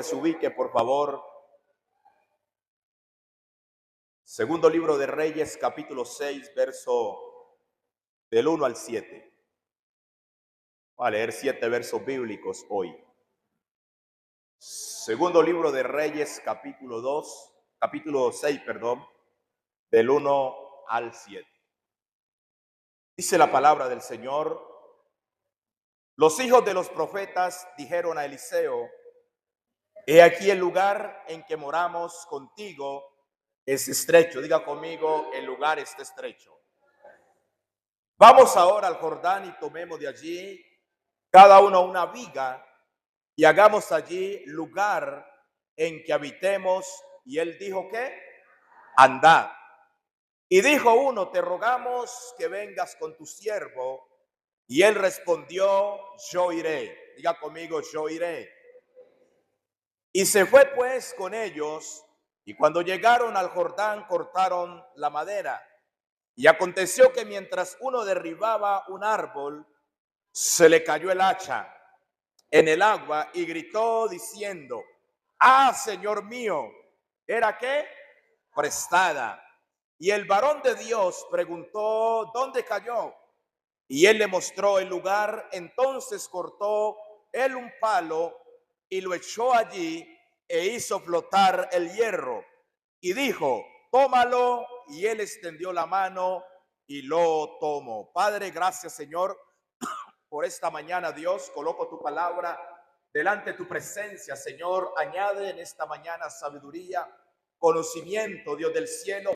que se ubique, por favor. Segundo libro de Reyes, capítulo 6, verso del 1 al 7. Voy a leer 7 versos bíblicos hoy. Segundo libro de Reyes, capítulo 6, perdón, del 1 al 7. Dice la palabra del Señor: los hijos de los profetas dijeron a Eliseo: he aquí el lugar en que moramos contigo es estrecho. Diga conmigo: el lugar está estrecho. Vamos ahora al Jordán y tomemos de allí cada uno una viga y hagamos allí lugar en que habitemos. Y él dijo: ¿qué? Andad. Y dijo uno: te rogamos que vengas con tu siervo. Y él respondió: yo iré. Diga conmigo: yo iré. Y se fue pues con ellos, y cuando llegaron al Jordán cortaron la madera. Y aconteció que mientras uno derribaba un árbol, se le cayó el hacha en el agua y gritó diciendo: ah, Señor mío, ¿era qué? Prestada. Y el varón de Dios preguntó: ¿dónde cayó? Y él le mostró el lugar. Entonces cortó él un palo y lo echó allí e hizo flotar el hierro. Y dijo: tómalo. Y él extendió la mano y lo tomó. Padre, gracias, Señor, por esta mañana. Dios, coloco tu palabra delante de tu presencia, Señor. Añade en esta mañana sabiduría, conocimiento, Dios del cielo.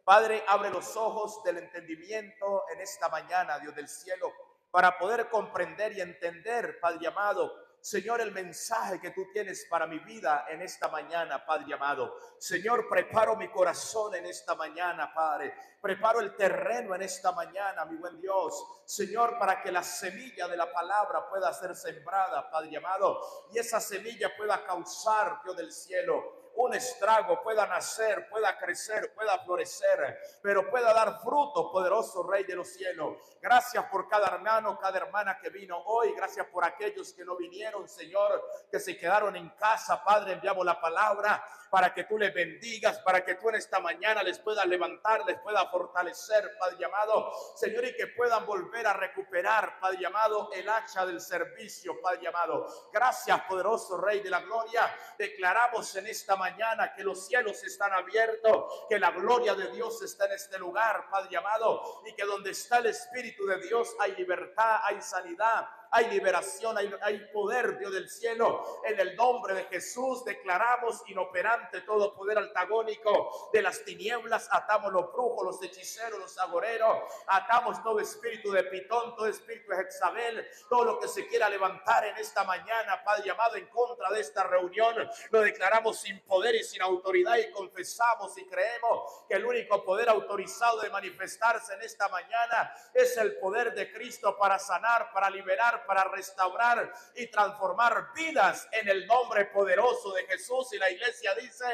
Padre, abre los ojos del entendimiento en esta mañana, Dios del cielo, para poder comprender y entender, Padre amado, Señor, el mensaje que tú tienes para mi vida en esta mañana, Padre amado. Señor, preparo mi corazón en esta mañana, Padre. Preparo el terreno en esta mañana, mi buen Dios. Señor, para que la semilla de la palabra pueda ser sembrada, Padre amado, y esa semilla pueda causar, Dios del cielo, un estrago, pueda nacer, pueda crecer, pueda florecer, pero pueda dar fruto, poderoso Rey de los cielos. Gracias por cada hermano, cada hermana que vino hoy. Gracias por aquellos que no vinieron, Señor, que se quedaron en casa. Padre, enviamos la palabra para que tú les bendigas, para que tú en esta mañana les puedas levantar, les puedas fortalecer, Padre amado, Señor, y que puedan volver a recuperar, Padre amado, el hacha del servicio, Padre amado. Gracias, poderoso Rey de la gloria. Declaramos en esta mañana que los cielos están abiertos, que la gloria de Dios está en este lugar, Padre amado, y que donde está el Espíritu de Dios hay libertad, hay sanidad, hay liberación, hay poder, Dios del cielo. En el nombre de Jesús declaramos inoperante todo poder antagónico de las tinieblas. Atamos los brujos, los hechiceros, los agoreros. Atamos todo espíritu de Pitón, todo espíritu de Jezabel, todo lo que se quiera levantar en esta mañana, Padre amado, en contra de esta reunión. Lo declaramos sin poder y sin autoridad, y confesamos y creemos que el único poder autorizado de manifestarse en esta mañana es el poder de Cristo para sanar, para liberar, para restaurar y transformar vidas en el nombre poderoso de Jesús. Y la iglesia dice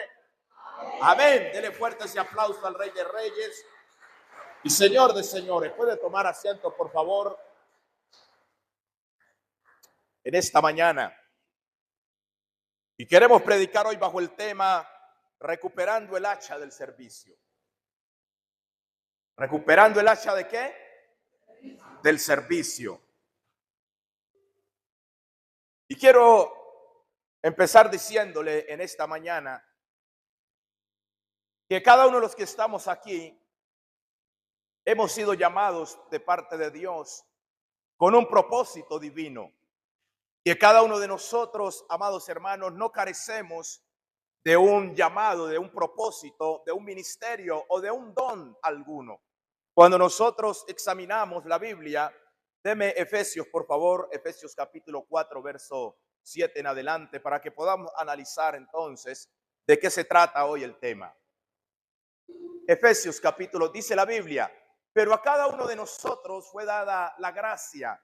amén. Dele fuerte ese aplauso al Rey de Reyes y Señor de señores. Puede tomar asiento, por favor, en esta mañana. Y queremos predicar hoy bajo el tema recuperando el hacha del servicio. ¿Recuperando el hacha de qué? Del servicio. Y quiero empezar diciéndole en esta mañana que cada uno de los que estamos aquí hemos sido llamados de parte de Dios con un propósito divino. Que cada uno de nosotros, amados hermanos, no carecemos de un llamado, de un propósito, de un ministerio o de un don alguno. Cuando nosotros examinamos la Biblia, deme Efesios, por favor, Efesios capítulo 4, verso 7 en adelante, para que podamos analizar entonces de qué se trata hoy el tema. Efesios capítulo, dice la Biblia: pero a cada uno de nosotros fue dada la gracia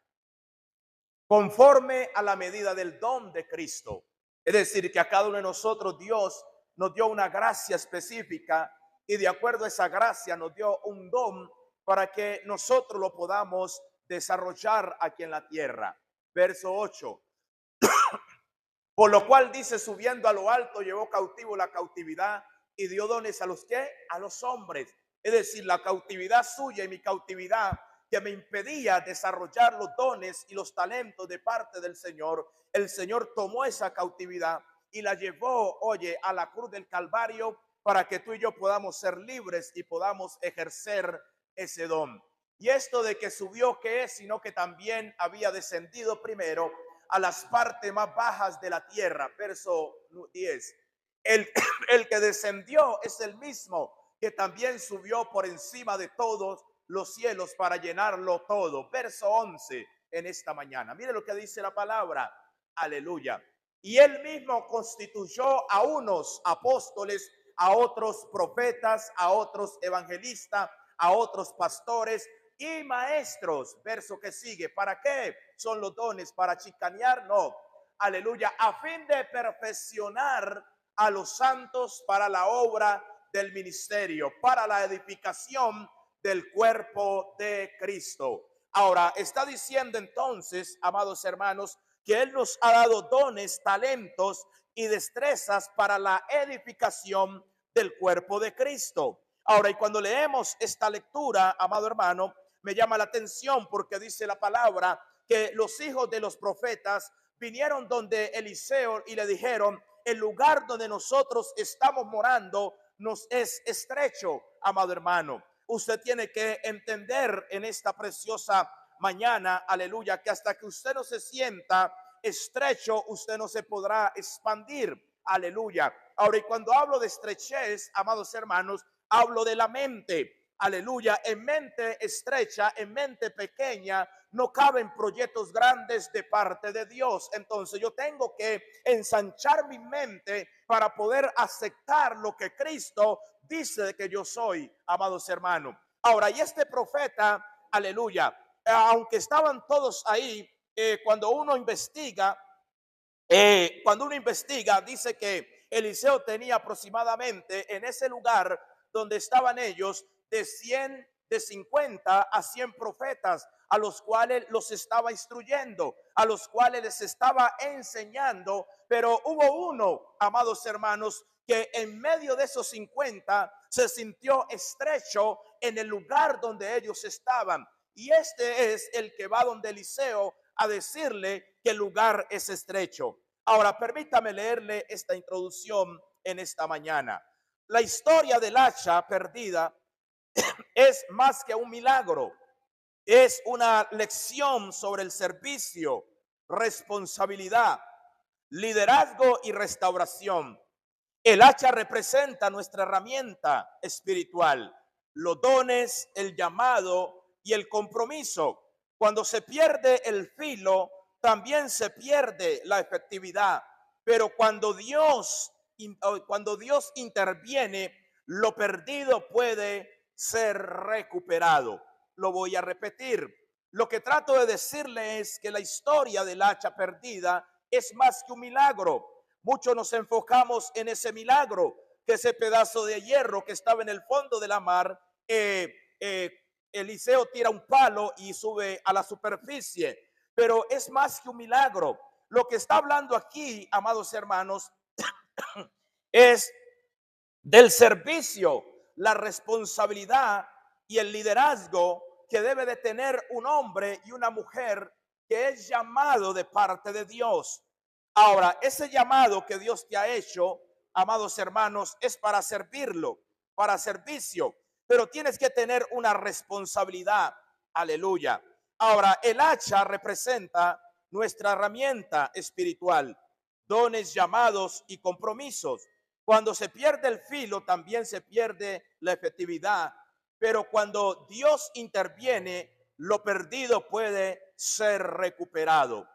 conforme a la medida del don de Cristo. Es decir, que a cada uno de nosotros Dios nos dio una gracia específica, y de acuerdo a esa gracia nos dio un don para que nosotros lo podamos desarrollar aquí en la tierra. Verso 8. Por lo cual dice, subiendo a lo alto, llevó cautivo la cautividad y dio dones a los que, a los hombres. Es decir, la cautividad suya y mi cautividad que me impedía desarrollar los dones y los talentos de parte del Señor, el Señor tomó esa cautividad y la llevó, oye, a la cruz del Calvario para que tú y yo podamos ser libres y podamos ejercer ese don. Y esto de que subió, ¿qué es? Sino que también había descendido primero a las partes más bajas de la tierra. Verso 10. El, el que descendió es el mismo que también subió por encima de todos los cielos para llenarlo todo. Verso 11 en esta mañana. Mire lo que dice la palabra. Aleluya. Y él mismo constituyó a unos apóstoles, a otros profetas, a otros evangelistas, a otros pastores y maestros. Verso que sigue. ¿Para qué son los dones? ¿Para chicanear? No. Aleluya. A fin de perfeccionar a los santos para la obra del ministerio, para la edificación del cuerpo de Cristo. Ahora, está diciendo entonces, amados hermanos, que Él nos ha dado dones, talentos y destrezas para la edificación del cuerpo de Cristo. Ahora, y cuando leemos esta lectura, amado hermano, me llama la atención porque dice la palabra que los hijos de los profetas vinieron donde Eliseo y le dijeron, el lugar donde nosotros estamos morando nos es estrecho, amado hermano. Usted tiene que entender en esta preciosa mañana, aleluya, que hasta que usted no se sienta estrecho, usted no se podrá expandir, aleluya. Ahora, y cuando hablo de estrechez, amados hermanos, hablo de la mente, aleluya. En mente estrecha, en mente pequeña, no caben proyectos grandes de parte de Dios. Entonces yo tengo que ensanchar mi mente para poder aceptar lo que Cristo dice que yo soy, amados hermanos. Ahora, y este profeta, aleluya, aunque estaban todos ahí, cuando uno investiga, dice que Eliseo tenía aproximadamente en ese lugar donde estaban ellos de 50 a 100 profetas a los cuales los estaba instruyendo, a los cuales les estaba enseñando, pero hubo uno, amados hermanos, que en medio de esos 50 se sintió estrecho en el lugar donde ellos estaban. Y este es el que va donde Eliseo a decirle que el lugar es estrecho. Ahora, permítame leerle esta introducción en esta mañana. La historia del hacha perdida es más que un milagro. Es una lección sobre el servicio, responsabilidad, liderazgo y restauración. El hacha representa nuestra herramienta espiritual, los dones, el llamado y el compromiso. Cuando se pierde el filo, también se pierde la efectividad. Pero cuando Dios interviene, lo perdido puede ser recuperado. Lo voy a repetir. Lo que trato de decirle es que la historia del hacha perdida es más que un milagro. Muchos nos enfocamos en ese milagro, que ese pedazo de hierro que estaba en el fondo de la mar, Eliseo tira un palo y sube a la superficie, pero es más que un milagro. Lo que está hablando aquí, amados hermanos, es del servicio, la responsabilidad y el liderazgo que debe de tener un hombre y una mujer que es llamado de parte de Dios. Ahora, ese llamado que Dios te ha hecho, amados hermanos, es para servirlo, para servicio, pero tienes que tener una responsabilidad. Aleluya. Ahora, el hacha representa nuestra herramienta espiritual, dones, llamados y compromisos. Cuando se pierde el filo, también se pierde la efectividad, pero cuando Dios interviene, lo perdido puede ser recuperado.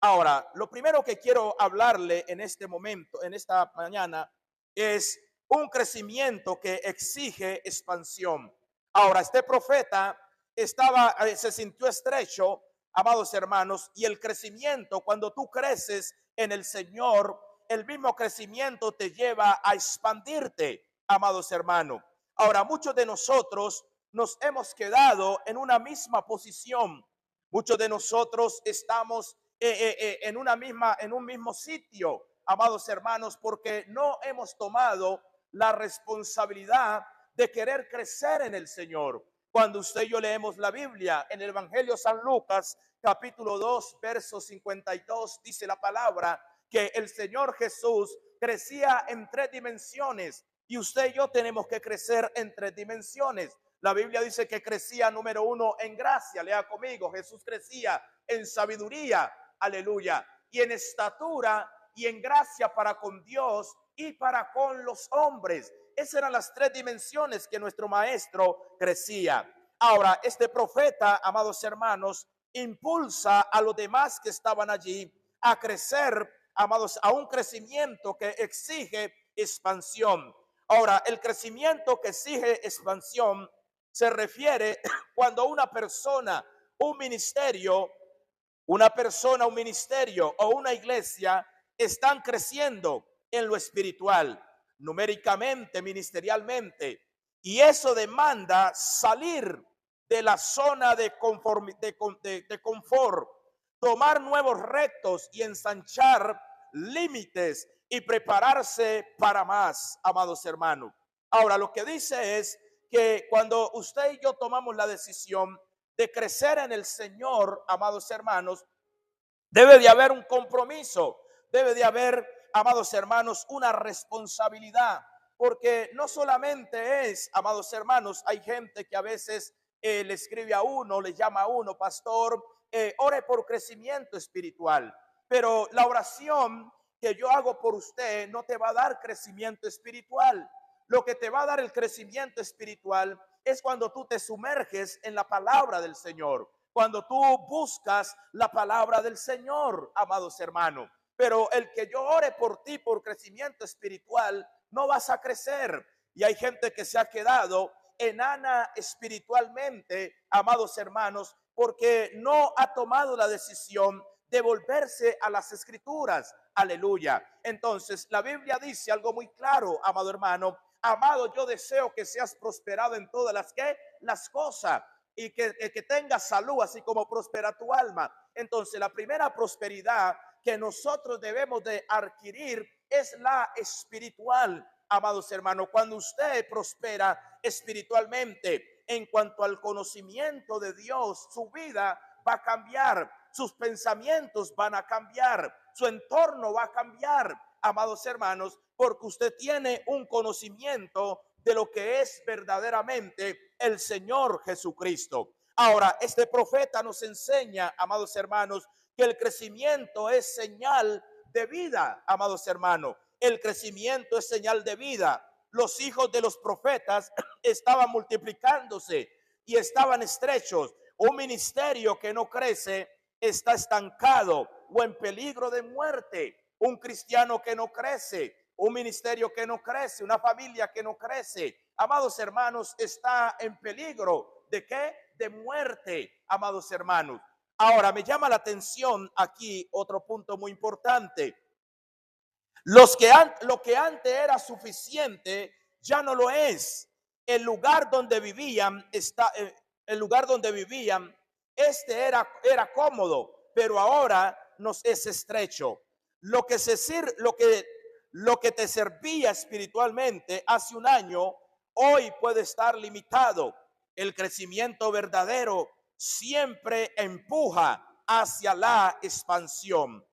Ahora, lo primero que quiero hablarle en este momento, en esta mañana, es un crecimiento que exige expansión. Ahora, este profeta se sintió estrecho, amados hermanos, y el crecimiento, cuando tú creces en el Señor, el mismo crecimiento te lleva a expandirte, amados hermanos. Ahora, muchos de nosotros nos hemos quedado en una misma posición. Muchos de nosotros estamos en un mismo sitio, amados hermanos, porque no hemos tomado la responsabilidad de querer crecer en el Señor. Cuando usted y yo leemos la Biblia en el Evangelio San Lucas, capítulo 2, verso 52, dice la palabra que el Señor Jesús crecía en 3 dimensiones y usted y yo tenemos que crecer en 3 dimensiones. La Biblia dice que crecía, número 1, en gracia. Lea conmigo, Jesús crecía en sabiduría, aleluya, y en estatura y en gracia para con Dios y para con los hombres. Esas eran las 3 dimensiones que nuestro maestro crecía. Ahora, este profeta, amados hermanos, impulsa a los demás que estaban allí a crecer, amados, a un crecimiento que exige expansión. Ahora, el crecimiento que exige expansión se refiere cuando una persona, un ministerio, un ministerio o una iglesia están creciendo en lo espiritual, numéricamente, ministerialmente, y eso demanda salir de la zona de confort, tomar nuevos retos y ensanchar límites y prepararse para más, amados hermanos. Ahora, lo que dice es que cuando usted y yo tomamos la decisión de crecer en el Señor, amados hermanos, debe de haber un compromiso, debe de haber, amados hermanos, una responsabilidad, porque no solamente es, amados hermanos, hay gente que a veces le escribe a uno, le llama a uno, pastor, ore por crecimiento espiritual, pero la oración que yo hago por usted no te va a dar crecimiento espiritual. Lo que te va a dar el crecimiento espiritual es cuando tú te sumerges en la palabra del Señor, cuando tú buscas la palabra del Señor, amados hermanos. Pero el que yo ore por ti por crecimiento espiritual, no vas a crecer. Y hay gente que se ha quedado enana espiritualmente, amados hermanos, porque no ha tomado la decisión de volverse a las escrituras. Aleluya. Entonces, la Biblia dice algo muy claro, amado hermano. Amado, yo deseo que seas prosperado en todas las cosas y que tengas salud, así como prospera tu alma. Entonces, la primera prosperidad que nosotros debemos de adquirir es la espiritual, amados hermanos. Cuando usted prospera espiritualmente en cuanto al conocimiento de Dios, su vida va a cambiar, sus pensamientos van a cambiar, su entorno va a cambiar, amados hermanos, porque usted tiene un conocimiento de lo que es verdaderamente el Señor Jesucristo. Ahora, este profeta nos enseña, amados hermanos, que el crecimiento es señal de vida, amados hermanos. El crecimiento es señal de vida. Los hijos de los profetas estaban multiplicándose y estaban estrechos. Un ministerio que no crece está estancado o en peligro de muerte. Un cristiano que no crece, un ministerio que no crece, una familia que no crece, amados hermanos, está en peligro. ¿De qué? De muerte, amados hermanos. Ahora, me llama la atención aquí otro punto muy importante. Lo que antes era suficiente ya no lo es. El lugar donde vivían era cómodo, pero ahora nos es estrecho. Lo que te servía espiritualmente hace un año, hoy puede estar limitado. El crecimiento verdadero siempre empuja hacia la expansión.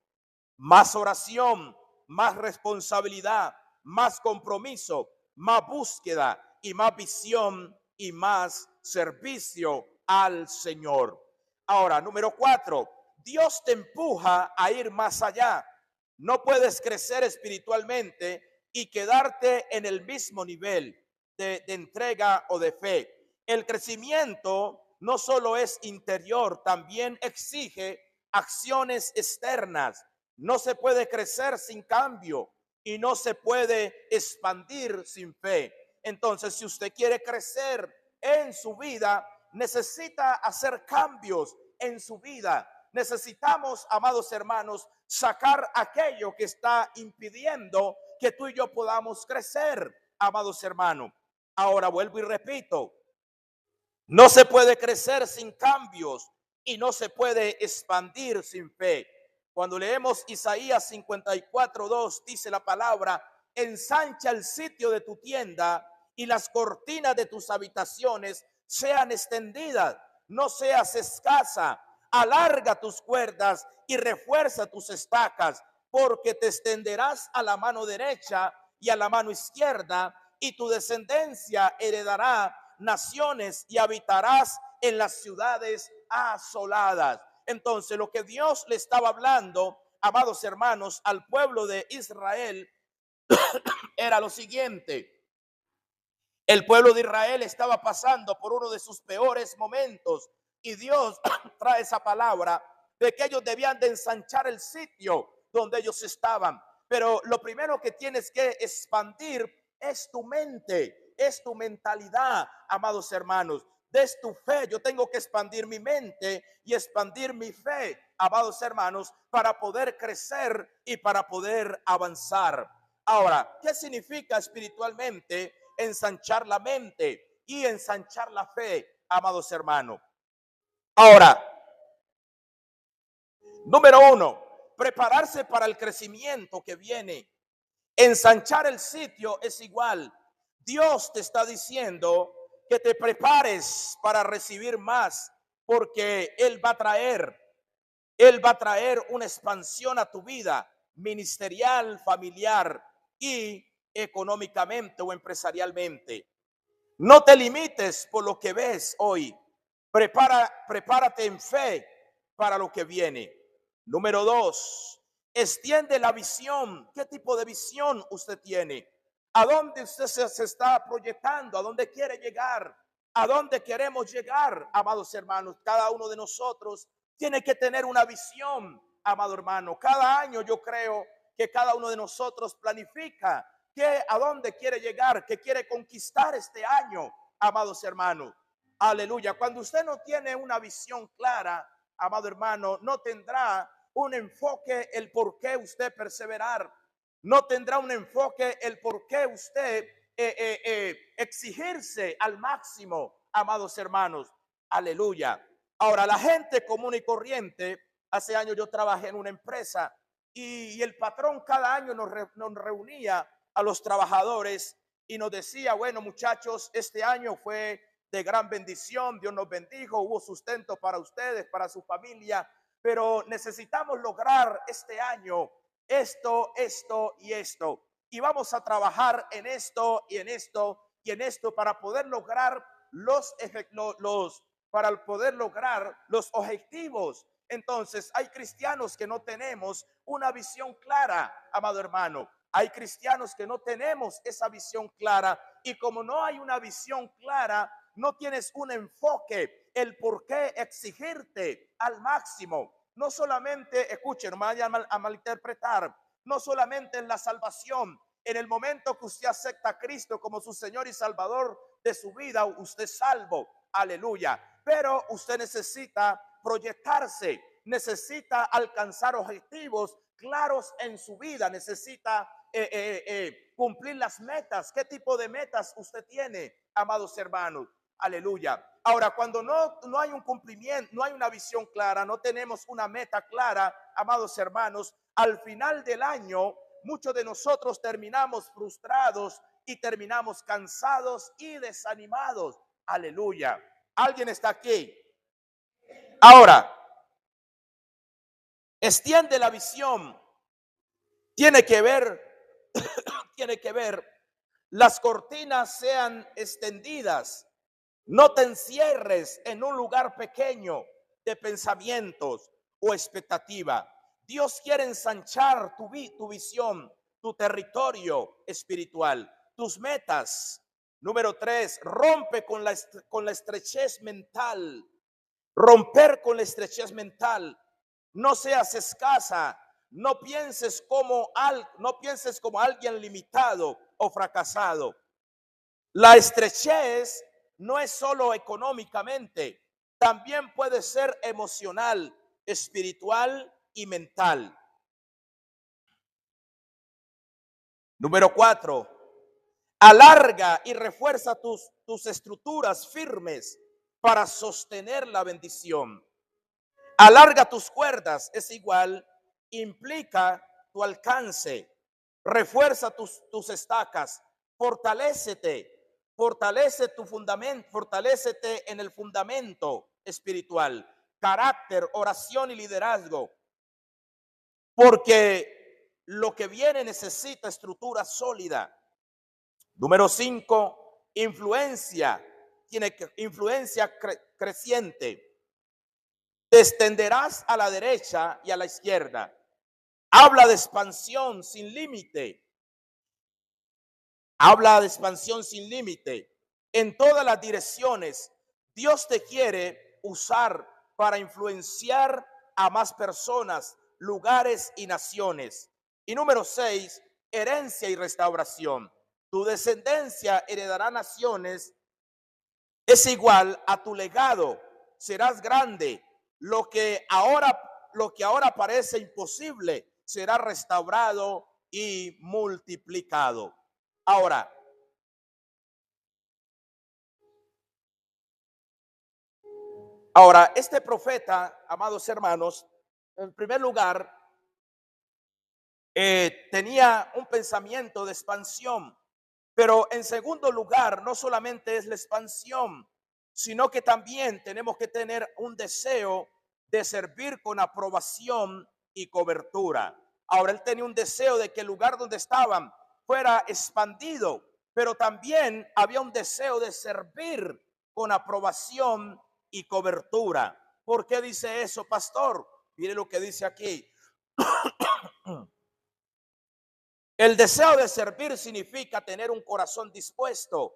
Más oración, más responsabilidad, más compromiso, más búsqueda y más visión y más servicio al Señor. Ahora, número 4, Dios te empuja a ir más allá. No puedes crecer espiritualmente y quedarte en el mismo nivel de entrega o de fe. El crecimiento no solo es interior, también exige acciones externas. No se puede crecer sin cambio y no se puede expandir sin fe. Entonces, si usted quiere crecer en su vida, necesita hacer cambios en su vida. Necesitamos, amados hermanos, sacar aquello que está impidiendo que tú y yo podamos crecer, amados hermanos. Ahora vuelvo y repito, no se puede crecer sin cambios y no se puede expandir sin fe. Cuando leemos Isaías 54:2, dice la palabra: ensancha el sitio de tu tienda y las cortinas de tus habitaciones sean extendidas, no seas escasa, alarga tus cuerdas y refuerza tus estacas, porque te extenderás a la mano derecha y a la mano izquierda, y tu descendencia heredará naciones y habitarás en las ciudades asoladas. Entonces, lo que Dios le estaba hablando, amados hermanos, al pueblo de Israel era lo siguiente: el pueblo de Israel estaba pasando por uno de sus peores momentos, y Dios trae esa palabra de que ellos debían de ensanchar el sitio donde ellos estaban. Pero lo primero que tienes que expandir es tu mente, es tu mentalidad, amados hermanos. Es tu fe. Yo tengo que expandir mi mente y expandir mi fe, amados hermanos, para poder crecer y para poder avanzar. Ahora, ¿qué significa espiritualmente ensanchar la mente y ensanchar la fe, amados hermanos? Ahora, número uno, prepararse para el crecimiento que viene. Ensanchar el sitio es igual. Dios te está diciendo que te prepares para recibir más, porque Él va a traer una expansión a tu vida ministerial, familiar y económicamente o empresarialmente. No te limites por lo que ves hoy. Prepárate en fe para lo que viene. Número dos, extiende la visión. ¿Qué tipo de visión usted tiene? ¿A dónde usted se está proyectando? ¿A dónde quiere llegar? ¿A dónde queremos llegar, amados hermanos? Cada uno de nosotros tiene que tener una visión, amado hermano. Cada año yo creo que cada uno de nosotros planifica a dónde quiere llegar, que quiere conquistar este año, amados hermanos. Aleluya. Cuando usted no tiene una visión clara, amado hermano, no tendrá un enfoque el por qué usted perseverar. No tendrá un enfoque el por qué usted exigirse al máximo, amados hermanos. Aleluya. Ahora, la gente común y corriente, hace años yo trabajé en una empresa y el patrón cada año nos reunía a los trabajadores y nos decía: bueno, muchachos, este año fue de gran bendición, Dios nos bendijo, hubo sustento para ustedes, para su familia, pero necesitamos lograr este año esto y esto, y vamos a trabajar en esto y en esto y en esto para poder lograr para poder lograr los objetivos. Entonces, hay cristianos que no tenemos una visión clara, amado hermano. Hay cristianos que no tenemos esa visión clara, y como no hay una visión clara, no tienes un enfoque, el por qué exigirte al máximo. No solamente, escuchen, no me vayan a malinterpretar, no solamente en la salvación. En el momento que usted acepta a Cristo como su Señor y Salvador de su vida, usted es salvo, aleluya. Pero usted necesita proyectarse, necesita alcanzar objetivos claros en su vida, necesita cumplir las metas. ¿Qué tipo de metas usted tiene, amados hermanos? Aleluya. Ahora, cuando no hay un cumplimiento, no hay una visión clara, no tenemos una meta clara, amados hermanos, al final del año muchos de nosotros terminamos frustrados y terminamos cansados y desanimados. Aleluya. ¿Alguien está aquí? Ahora, extiende la visión. Tiene que ver, las cortinas sean extendidas. No te encierres en un lugar pequeño de pensamientos o expectativa. Dios quiere ensanchar tu visión, tu territorio espiritual, tus metas. Número tres, rompe con la estrechez mental. Romper con la estrechez mental. No seas escasa. No pienses como alguien limitado o fracasado. La estrechez no es solo económicamente, también puede ser emocional, espiritual y mental. Número 4, alarga y refuerza tus estructuras firmes para sostener la bendición. Alarga tus cuerdas, es igual, implica tu alcance. Refuerza tus estacas, fortalece tu fundamento, fortalécete en el fundamento espiritual, carácter, oración y liderazgo, porque lo que viene necesita estructura sólida. Número 5, influencia, tiene influencia creciente. Te extenderás a la derecha y a la izquierda. Habla de expansión sin límite. Habla de expansión sin límite. En todas las direcciones, Dios te quiere usar para influenciar a más personas, lugares y naciones. Y número 6, herencia y restauración. Tu descendencia heredará naciones. Es igual a tu legado. Serás grande. Lo que ahora parece imposible será restaurado y multiplicado. Ahora, este profeta, amados hermanos, en primer lugar, tenía un pensamiento de expansión, pero en segundo lugar, no solamente es la expansión, sino que también tenemos que tener un deseo de servir con aprobación y cobertura. Ahora, él tenía un deseo de que el lugar donde estaban fuera expandido, pero también había un deseo de servir con aprobación y cobertura. ¿Por qué dice eso, pastor? Mire lo que dice aquí. El deseo de servir significa tener un corazón dispuesto,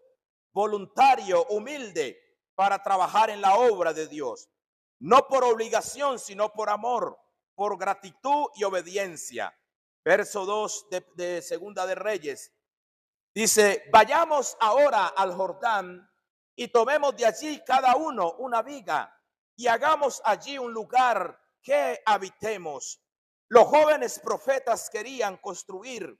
voluntario, humilde, para trabajar en la obra de Dios. No por obligación, sino por amor, por gratitud y obediencia. Verso 2 de Segunda de Reyes. Dice, vayamos ahora al Jordán y tomemos de allí cada uno una viga y hagamos allí un lugar que habitemos. Los jóvenes profetas querían construir.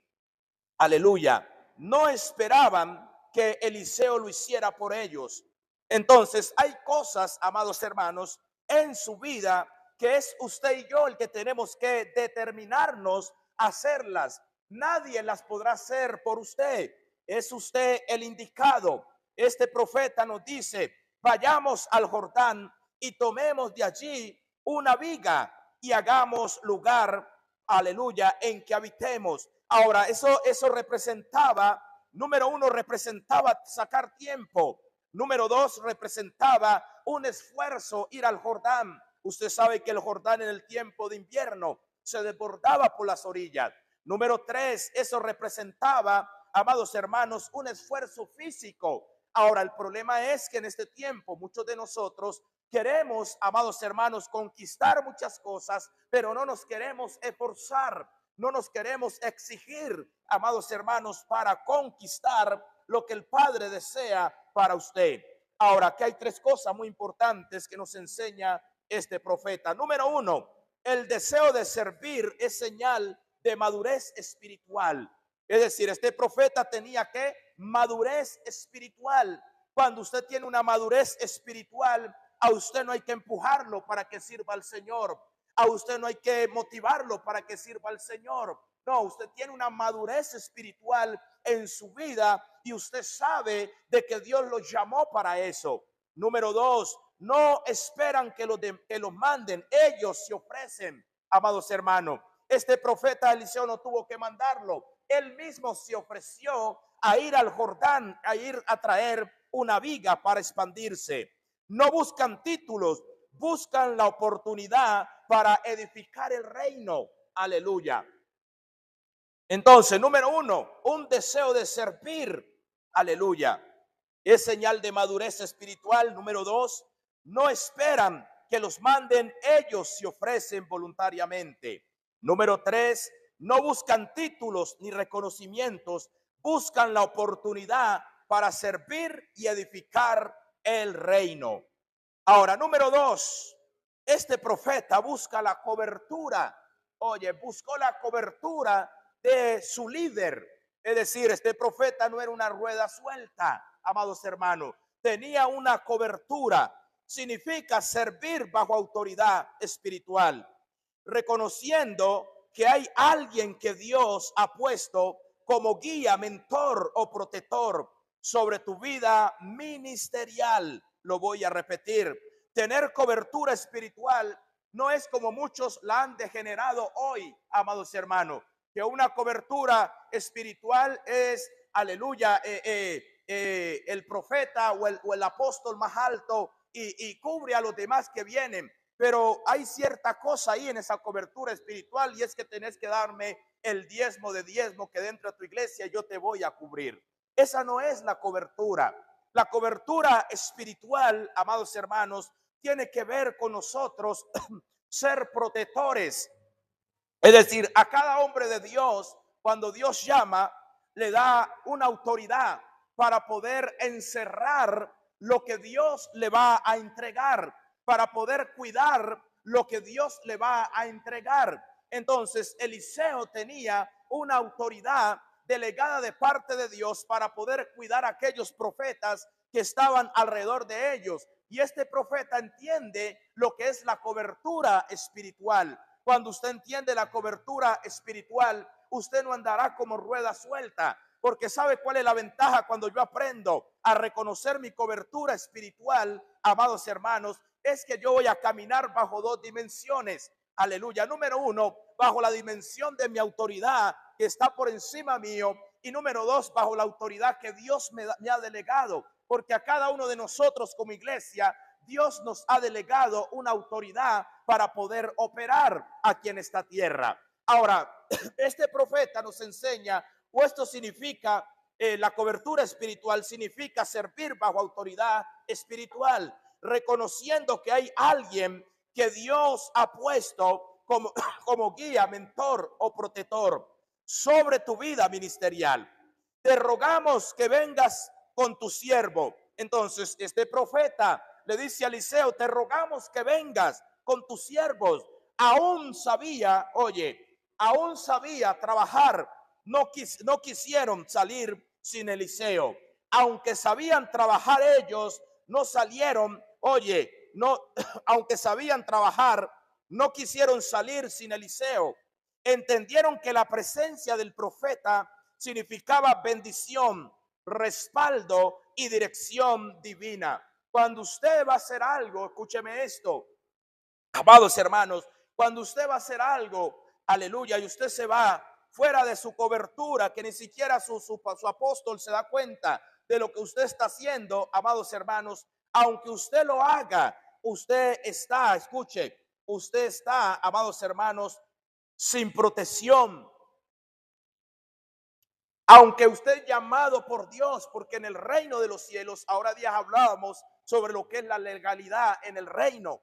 Aleluya. No esperaban que Eliseo lo hiciera por ellos. Entonces, hay cosas, amados hermanos, en su vida que es usted y yo el que tenemos que determinarnos a hacerlas. Nadie las podrá hacer por usted. Es usted el indicado. Este profeta nos dice, vayamos al Jordán y tomemos de allí una viga y hagamos lugar, aleluya, en que habitemos. Ahora, eso representaba, número 1, representaba sacar tiempo. Número 2, representaba un esfuerzo ir al Jordán. Usted sabe que el Jordán en el tiempo de invierno se desbordaba por las orillas. Número 3, eso representaba, amados hermanos, un esfuerzo físico. Ahora, el problema es que en este tiempo muchos de nosotros queremos, amados hermanos, conquistar muchas cosas, pero no nos queremos esforzar. No nos queremos exigir, amados hermanos, para conquistar lo que el Padre desea para usted. Ahora, que hay 3 cosas muy importantes que nos enseña este profeta. Número 1, el deseo de servir es señal de madurez espiritual. Es decir, este profeta tenía que madurez espiritual. Cuando usted tiene una madurez espiritual, a usted no hay que empujarlo para que sirva al Señor. A usted no hay que motivarlo para que sirva al Señor. No, usted tiene una madurez espiritual en su vida y usted sabe de que Dios los llamó para eso. Número 2, no esperan que los manden, ellos se ofrecen, amados hermanos. Este profeta Eliseo no tuvo que mandarlo, él mismo se ofreció a ir al Jordán, a ir a traer una viga para expandirse. No buscan títulos, buscan la oportunidad para edificar el reino. Aleluya. Entonces, número 1, un deseo de servir. Aleluya. Es señal de madurez espiritual. Número 2, no esperan que los manden, ellos se ofrecen voluntariamente. Número 3, no buscan títulos ni reconocimientos, buscan la oportunidad para servir y edificar el reino. Ahora, número 2, este profeta busca la cobertura. Oye, buscó la cobertura de su líder. Es decir, este profeta no era una rueda suelta, amados hermanos. Tenía una cobertura. Significa servir bajo autoridad espiritual, reconociendo que hay alguien que Dios ha puesto como guía, mentor o protector sobre tu vida ministerial. Lo voy a repetir. Tener cobertura espiritual no es como muchos la han degenerado hoy, amados hermanos, que una cobertura espiritual es, aleluya, el profeta o el apóstol más alto y cubre a los demás que vienen. Pero hay cierta cosa ahí en esa cobertura espiritual, y es que tenés que darme el diezmo de diezmo que dentro de tu iglesia yo te voy a cubrir. Esa no es la cobertura. La cobertura espiritual, amados hermanos, tiene que ver con nosotros ser protectores. Es decir, a cada hombre de Dios, cuando Dios llama, le da una autoridad para poder encerrar lo que Dios le va a entregar, para poder cuidar lo que Dios le va a entregar. Entonces, Eliseo tenía una autoridad delegada de parte de Dios para poder cuidar a aquellos profetas que estaban alrededor de ellos. Y este profeta entiende lo que es la cobertura espiritual. Cuando usted entiende la cobertura espiritual, usted no andará como rueda suelta, porque ¿sabe cuál es la ventaja cuando yo aprendo a reconocer mi cobertura espiritual, amados hermanos? Es que yo voy a caminar bajo dos dimensiones. Aleluya. Número uno, bajo la dimensión de mi autoridad que está por encima mío. Y número dos, bajo la autoridad que Dios me ha delegado. Porque a cada uno de nosotros como iglesia, Dios nos ha delegado una autoridad para poder operar aquí en esta tierra. Ahora, este profeta nos enseña, o esto significa, la cobertura espiritual significa servir bajo autoridad espiritual, reconociendo que hay alguien que Dios ha puesto como guía, mentor o protector sobre tu vida ministerial. Te rogamos que vengas con tu siervo. Entonces este profeta le dice a Eliseo, te rogamos que vengas con tus siervos. Aún sabía, oye, aún sabía trabajar. No quisieron salir sin Eliseo. Aunque sabían trabajar ellos, no salieron, oye, no, aunque sabían trabajar, no quisieron salir sin Eliseo. Entendieron que la presencia del profeta significaba bendición, respaldo y dirección divina. Cuando usted va a hacer algo, escúcheme esto, amados hermanos, cuando usted va a hacer algo, aleluya, y usted se va fuera de su cobertura, que ni siquiera su apóstol se da cuenta de lo que usted está haciendo, amados hermanos, aunque usted lo haga, usted está, escuche, usted está, amados hermanos, sin protección. Aunque usted es llamado por Dios, porque en el reino de los cielos, ahora días hablábamos sobre lo que es la legalidad en el reino.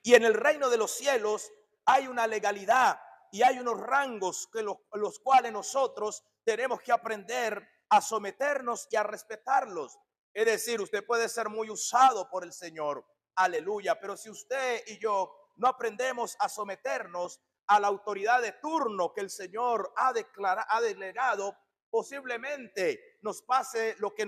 Y en el reino de los cielos hay una legalidad y hay unos rangos que los cuales nosotros tenemos que aprender a someternos y a respetarlos. Es decir, usted puede ser muy usado por el Señor, aleluya, pero si usted y yo no aprendemos a someternos a la autoridad de turno que el Señor ha delegado, posiblemente nos pase lo que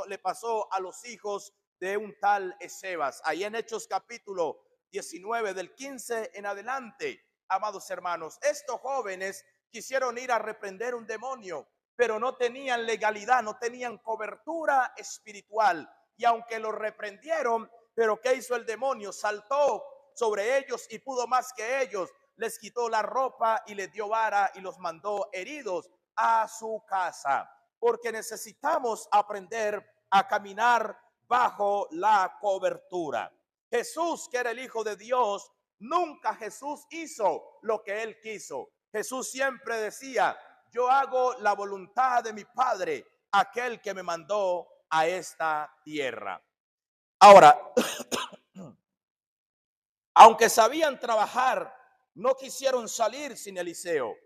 le pasó a los hijos de un tal Esebas. Ahí en Hechos capítulo 19 del 15 en adelante, amados hermanos, estos jóvenes quisieron ir a reprender un demonio, pero no tenían legalidad, no tenían cobertura espiritual. Y aunque lo reprendieron, pero ¿qué hizo el demonio? Saltó sobre ellos y pudo más que ellos. Les quitó la ropa y les dio vara y los mandó heridos a su casa. Porque necesitamos aprender a caminar bajo la cobertura. Jesús, que era el Hijo de Dios, nunca Jesús hizo lo que él quiso. Jesús siempre decía, yo hago la voluntad de mi Padre, aquel que me mandó a esta tierra. Ahora, aunque sabían trabajar, no quisieron salir sin Eliseo.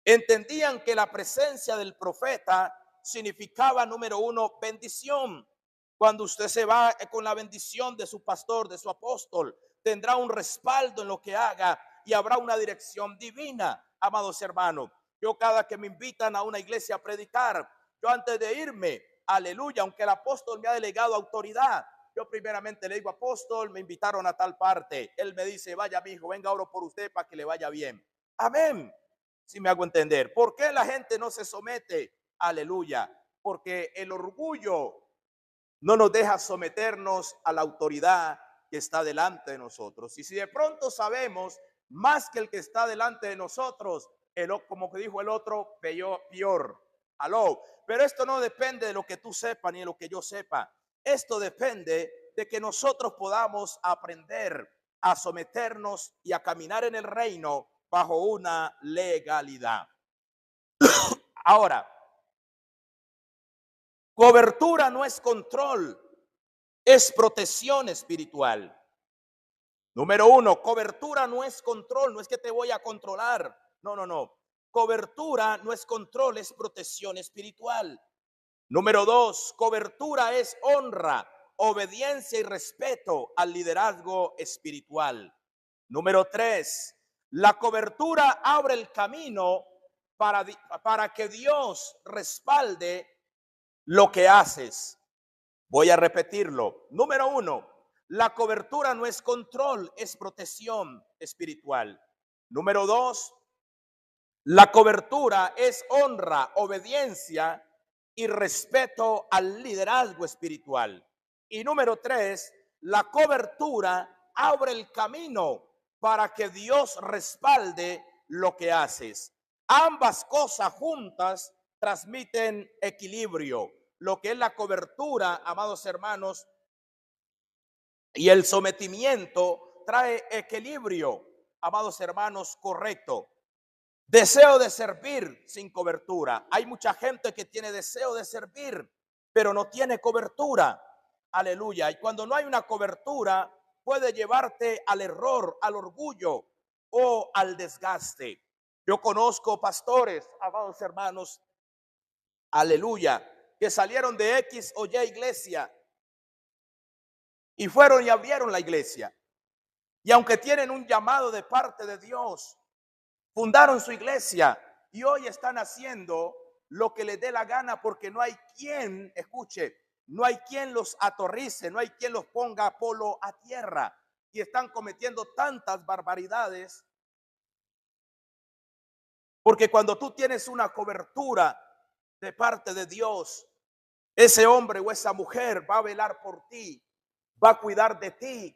Entendían que la presencia del profeta significaba, número uno, bendición. Cuando usted se va con la bendición de su pastor, de su apóstol, tendrá un respaldo en lo que haga y habrá una dirección divina, amados hermanos. Yo cada que me invitan a una iglesia a predicar, yo antes de irme, aleluya, aunque el apóstol me ha delegado autoridad, yo primeramente le digo, apóstol, me invitaron a tal parte. Él me dice, vaya mi hijo, venga, oro por usted para que le vaya bien. Amén. Si me hago entender. ¿Por qué la gente no se somete? Aleluya. Porque el orgullo no nos deja someternos a la autoridad que está delante de nosotros. Y si de pronto sabemos más que el que está delante de nosotros, como que dijo el otro, peor. Aló. Pero esto no depende de lo que tú sepas ni de lo que yo sepa. Esto depende de que nosotros podamos aprender a someternos y a caminar en el reino bajo una legalidad. Ahora, cobertura no es control, es protección espiritual. Número uno, cobertura no es control, no es que te voy a controlar. No. Cobertura no es control, es protección espiritual. Número dos, cobertura es honra, obediencia y respeto al liderazgo espiritual. Número tres, la cobertura abre el camino para que Dios respalde lo que haces. Voy a repetirlo. Número uno, la cobertura no es control, es protección espiritual. Número dos, la cobertura es honra, obediencia y respeto al liderazgo espiritual. Y número tres, la cobertura abre el camino para que Dios respalde lo que haces. Ambas cosas juntas transmiten equilibrio. Lo que es la cobertura, amados hermanos, y el sometimiento trae equilibrio, amados hermanos, correcto. Deseo de servir sin cobertura. Hay mucha gente que tiene deseo de servir, pero no tiene cobertura. Aleluya. Y cuando no hay una cobertura, puede llevarte al error, al orgullo o al desgaste. Yo conozco pastores, amados hermanos, aleluya, que salieron de X o Y iglesia y fueron y abrieron la iglesia. Y aunque tienen un llamado de parte de Dios, fundaron su iglesia y hoy están haciendo lo que les dé la gana porque no hay quien, escuche, no hay quien los atorrice, no hay quien los ponga polo a tierra y están cometiendo tantas barbaridades. Porque cuando tú tienes una cobertura de parte de Dios, ese hombre o esa mujer va a velar por ti, va a cuidar de ti.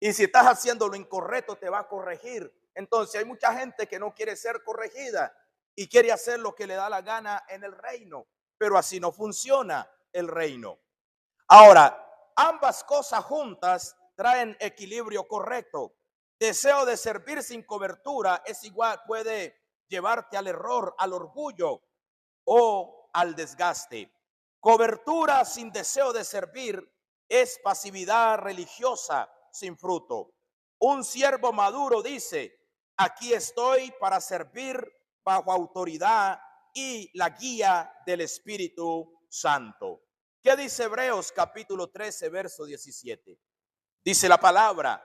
Y si estás haciendo lo incorrecto, te va a corregir. Entonces hay mucha gente que no quiere ser corregida y quiere hacer lo que le da la gana en el reino. Pero así no funciona el reino. Ahora, ambas cosas juntas traen equilibrio correcto. Deseo de servir sin cobertura es igual, puede llevarte al error, al orgullo o al desgaste. Cobertura sin deseo de servir es pasividad religiosa sin fruto. Un siervo maduro dice: aquí estoy para servir bajo autoridad y la guía del Espíritu Santo. ¿Qué dice Hebreos capítulo 13, verso 17? Dice la palabra: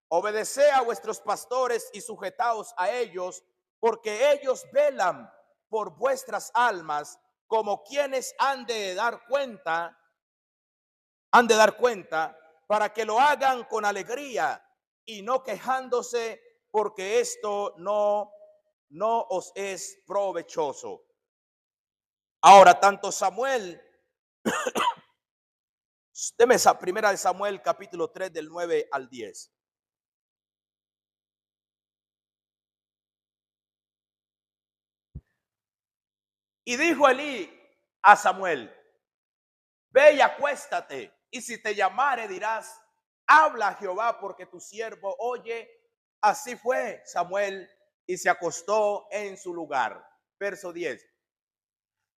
obedeced a vuestros pastores y sujetaos a ellos, porque ellos velan por vuestras almas como quienes han de dar cuenta para que lo hagan con alegría y no quejándose, porque esto no os es provechoso. Ahora, tanto Samuel, deme esa primera de Samuel capítulo 3 del 9 al 10. Y dijo Elí a Samuel: ve y acuéstate, y si te llamare dirás: habla Jehová, porque tu siervo oye. Así fue Samuel, y se acostó en su lugar. Verso 10.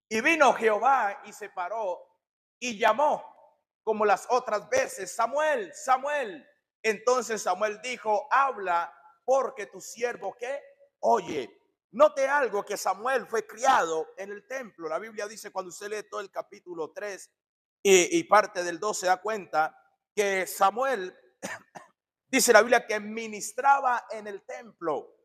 Y vino Jehová y se paró y llamó como las otras veces: Samuel, Samuel. Entonces Samuel dijo: habla, porque tu siervo ¿qué? Oye. Note algo, que Samuel fue criado en el templo. La Biblia dice, cuando usted lee todo el capítulo 3 y parte del 2, se da cuenta que Samuel, dice la Biblia, que ministraba en el templo.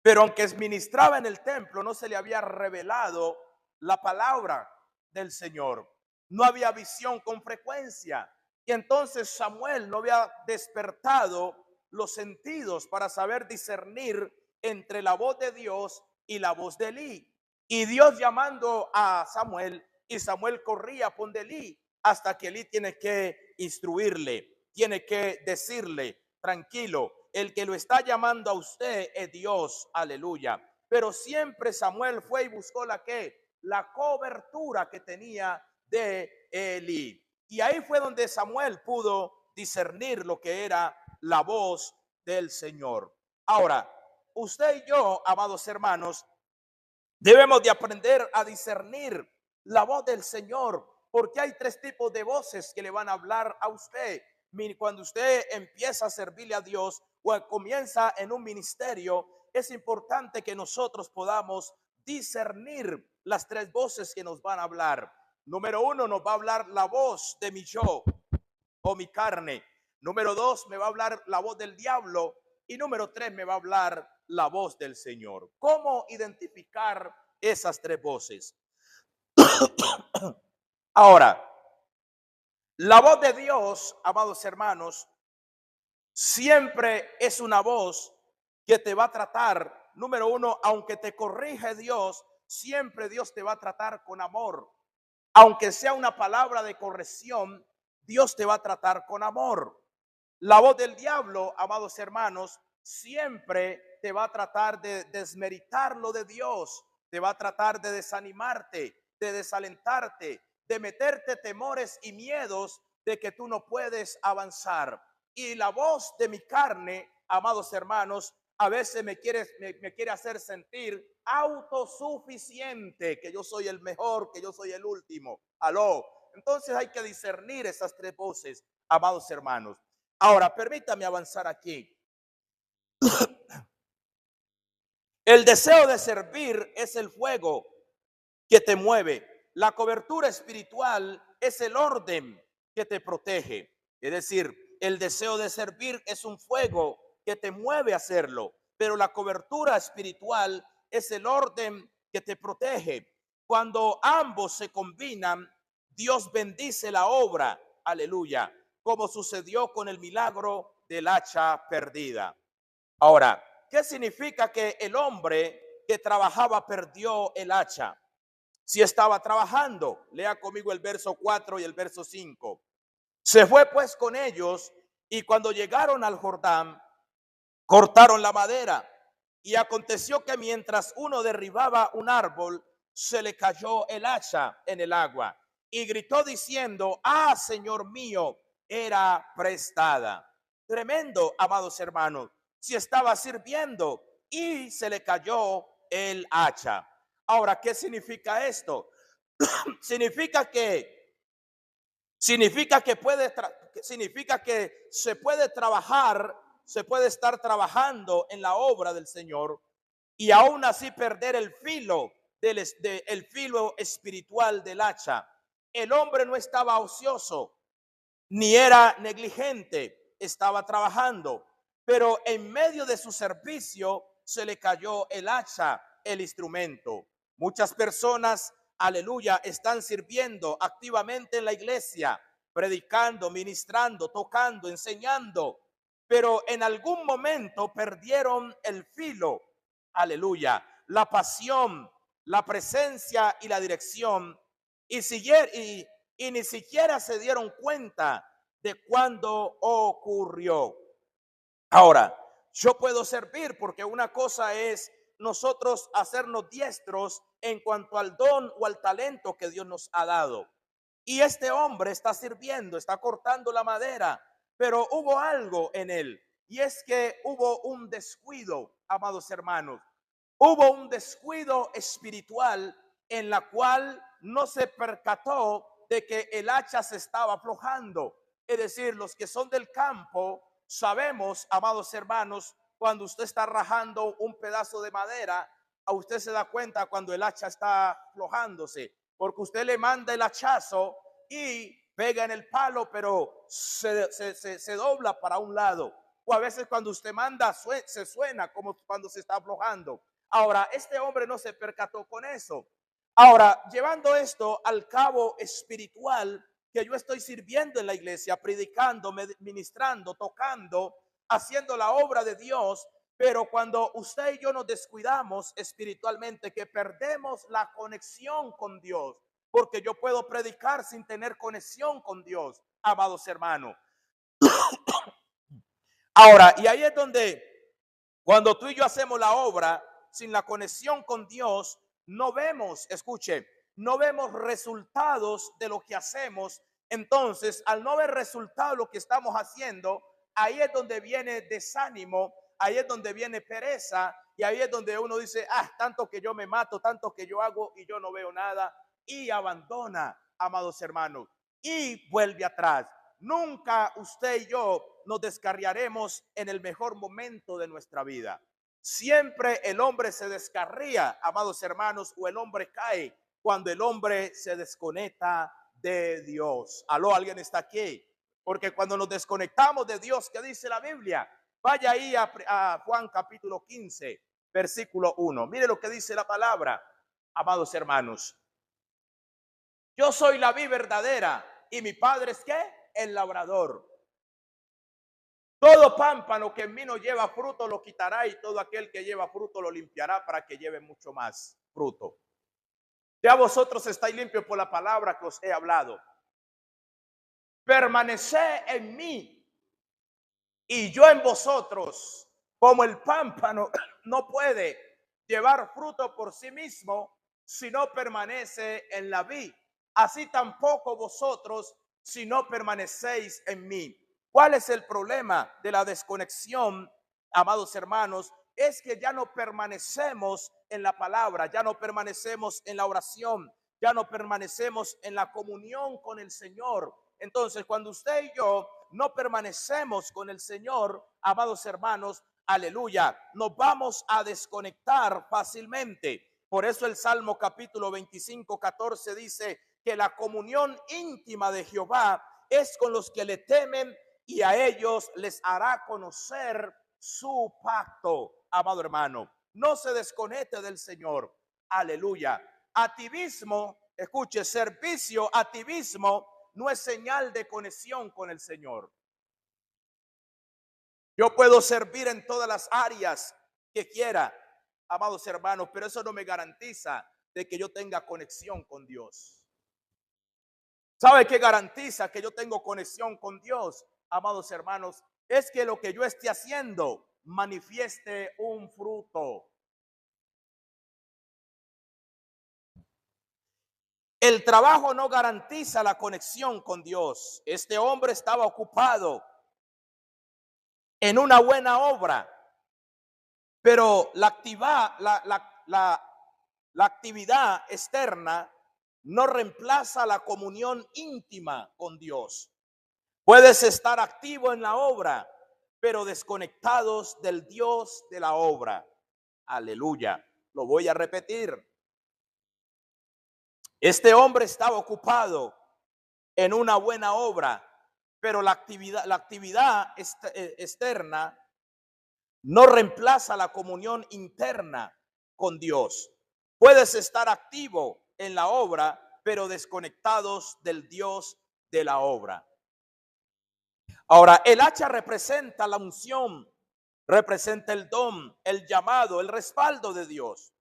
Pero aunque ministraba en el templo, no se le había revelado la palabra del Señor. No había visión con frecuencia. Y entonces Samuel no había despertado los sentidos para saber discernir entre la voz de Dios y la voz de Elí. Y Dios llamando a Samuel, y Samuel corría por Elí hasta que Elí tiene que instruirle, tiene que decirle, tranquilo, el que lo está llamando a usted es Dios, aleluya. Pero siempre Samuel fue y buscó la cobertura que tenía de Elí. Y ahí fue donde Samuel pudo discernir lo que era la voz del Señor. Ahora, usted y yo, amados hermanos, debemos de aprender a discernir la voz del Señor, porque hay tres tipos de voces que le van a hablar a usted. Cuando usted empieza a servirle a Dios o comienza en un ministerio, es importante que nosotros podamos discernir las tres voces que nos van a hablar. Número uno, nos va a hablar la voz de mi yo o mi carne. Número dos, me va a hablar la voz del diablo. Y número tres, me va a hablar la voz del Señor. ¿Cómo identificar esas tres voces? Ahora, la voz de Dios, amados hermanos, siempre es una voz que te va a tratar. Número uno, aunque te corrige Dios, siempre Dios te va a tratar con amor. Aunque sea una palabra de corrección, Dios te va a tratar con amor. La voz del diablo, amados hermanos, siempre te va a tratar de desmeritar lo de Dios, te va a tratar de desanimarte, de desalentarte, de meterte temores y miedos de que tú no puedes avanzar. Y la voz de mi carne, amados hermanos, a veces me quiere hacer sentir autosuficiente, que yo soy el mejor, que yo soy el último. Aló. Entonces hay que discernir esas tres voces, amados hermanos. Ahora, permítame avanzar aquí. El deseo de servir es el fuego que te mueve. La cobertura espiritual es el orden que te protege. Es decir, el deseo de servir es un fuego que te mueve a hacerlo, pero la cobertura espiritual es el orden que te protege. Cuando ambos se combinan, Dios bendice la obra, aleluya, como sucedió con el milagro del hacha perdida. Ahora, ¿qué significa que el hombre que trabajaba perdió el hacha? Si estaba trabajando, lea conmigo el verso 4 y el verso 5. Se fue pues con ellos, y cuando llegaron al Jordán, cortaron la madera. Y aconteció que mientras uno derribaba un árbol, se le cayó el hacha en el agua, y gritó diciendo: ah, Señor mío, era prestada. Tremendo, amados hermanos. Si estaba sirviendo y se le cayó el hacha. Ahora, ¿qué significa esto? significa que significa que significa que se puede trabajar, se puede estar trabajando en la obra del Señor y aún así perder el filo el filo espiritual del hacha. El hombre no estaba ocioso ni era negligente, estaba trabajando, pero en medio de su servicio se le cayó el hacha, el instrumento. Muchas personas, aleluya, están sirviendo activamente en la iglesia, predicando, ministrando, tocando, enseñando, pero en algún momento perdieron el filo, aleluya, la pasión, la presencia y la dirección, y ni siquiera se dieron cuenta de cuándo ocurrió. Ahora, yo puedo servir porque una cosa es nosotros hacernos diestros en cuanto al don o al talento que Dios nos ha dado. Y este hombre está sirviendo, está cortando la madera, pero hubo algo en él, y es que hubo un descuido, amados hermanos. Hubo un descuido espiritual en la cual no se percató de que el hacha se estaba aflojando. Es decir, los que son del campo sabemos, amados hermanos, cuando usted está rajando un pedazo de madera, a usted se da cuenta cuando el hacha está aflojándose, porque usted le manda el hachazo y pega en el palo, pero se dobla para un lado. O a veces cuando usted manda se suena como cuando se está aflojando. Ahora, este hombre no se percató con eso. Ahora, llevando esto al cabo espiritual, que yo estoy sirviendo en la iglesia, predicando, ministrando, tocando, haciendo la obra de Dios, Pero cuando usted y yo nos descuidamos espiritualmente, que perdemos la conexión con Dios, porque yo puedo predicar sin tener conexión con Dios, amados hermanos. Ahora, y ahí es donde cuando tú y yo hacemos la obra sin la conexión con Dios, no vemos, escuche, no vemos resultados de lo que hacemos. Entonces, al no ver resultados de lo que estamos haciendo, ahí es donde viene desánimo, ahí es donde viene pereza, y ahí es donde uno dice, tanto que yo me mato, tanto que yo hago y yo no veo nada, y abandona, amados hermanos, y vuelve atrás. Nunca usted y yo nos descarriaremos en el mejor momento de nuestra vida. Siempre el hombre se descarría, amados hermanos, o el hombre cae cuando el hombre se desconecta de Dios. Aló, alguien está aquí. Porque cuando nos desconectamos de Dios, ¿qué dice la Biblia? Vaya ahí a Juan capítulo 15, versículo 1. Mire lo que dice la palabra, amados hermanos. Yo soy la vid verdadera y mi padre es ¿qué? El labrador. Todo pámpano que en mí no lleva fruto lo quitará, y todo aquel que lleva fruto lo limpiará para que lleve mucho más fruto. Ya vosotros estáis limpios por la palabra que os he hablado. Permaneced en mí y yo en vosotros. Como el pámpano no puede llevar fruto por sí mismo si no permanece en la vid, así tampoco vosotros si no permanecéis en mí. ¿Cuál es el problema de la desconexión, amados hermanos? Es que ya no permanecemos en la palabra, ya no permanecemos en la oración, ya no permanecemos en la comunión con el Señor. Entonces, cuando usted y yo no permanecemos con el Señor, amados hermanos, aleluya, nos vamos a desconectar fácilmente. Por eso el Salmo capítulo 25, 14 dice que la comunión íntima de Jehová es con los que le temen, y a ellos les hará conocer su pacto. Amado hermano, no se desconecte del Señor. Aleluya. Activismo, escuche, servicio, activismo no es señal de conexión con el Señor. Yo puedo servir en todas las áreas que quiera, amados hermanos, pero eso no me garantiza de que yo tenga conexión con Dios. ¿Sabe qué garantiza que yo tengo conexión con Dios, amados hermanos? Es que lo que yo esté haciendo manifieste un fruto. El trabajo no garantiza la conexión con Dios. Este hombre estaba ocupado en una buena obra, pero la actividad externa no reemplaza la comunión íntima con Dios. Puedes estar activo en la obra, pero desconectados del Dios de la obra. Aleluya. Lo voy a repetir. Este hombre estaba ocupado en una buena obra, pero la actividad externa no reemplaza la comunión interna con Dios. Puedes estar activo en la obra, pero desconectados del Dios de la obra. Ahora, el hacha representa la unción, representa el don, el llamado, el respaldo de Dios.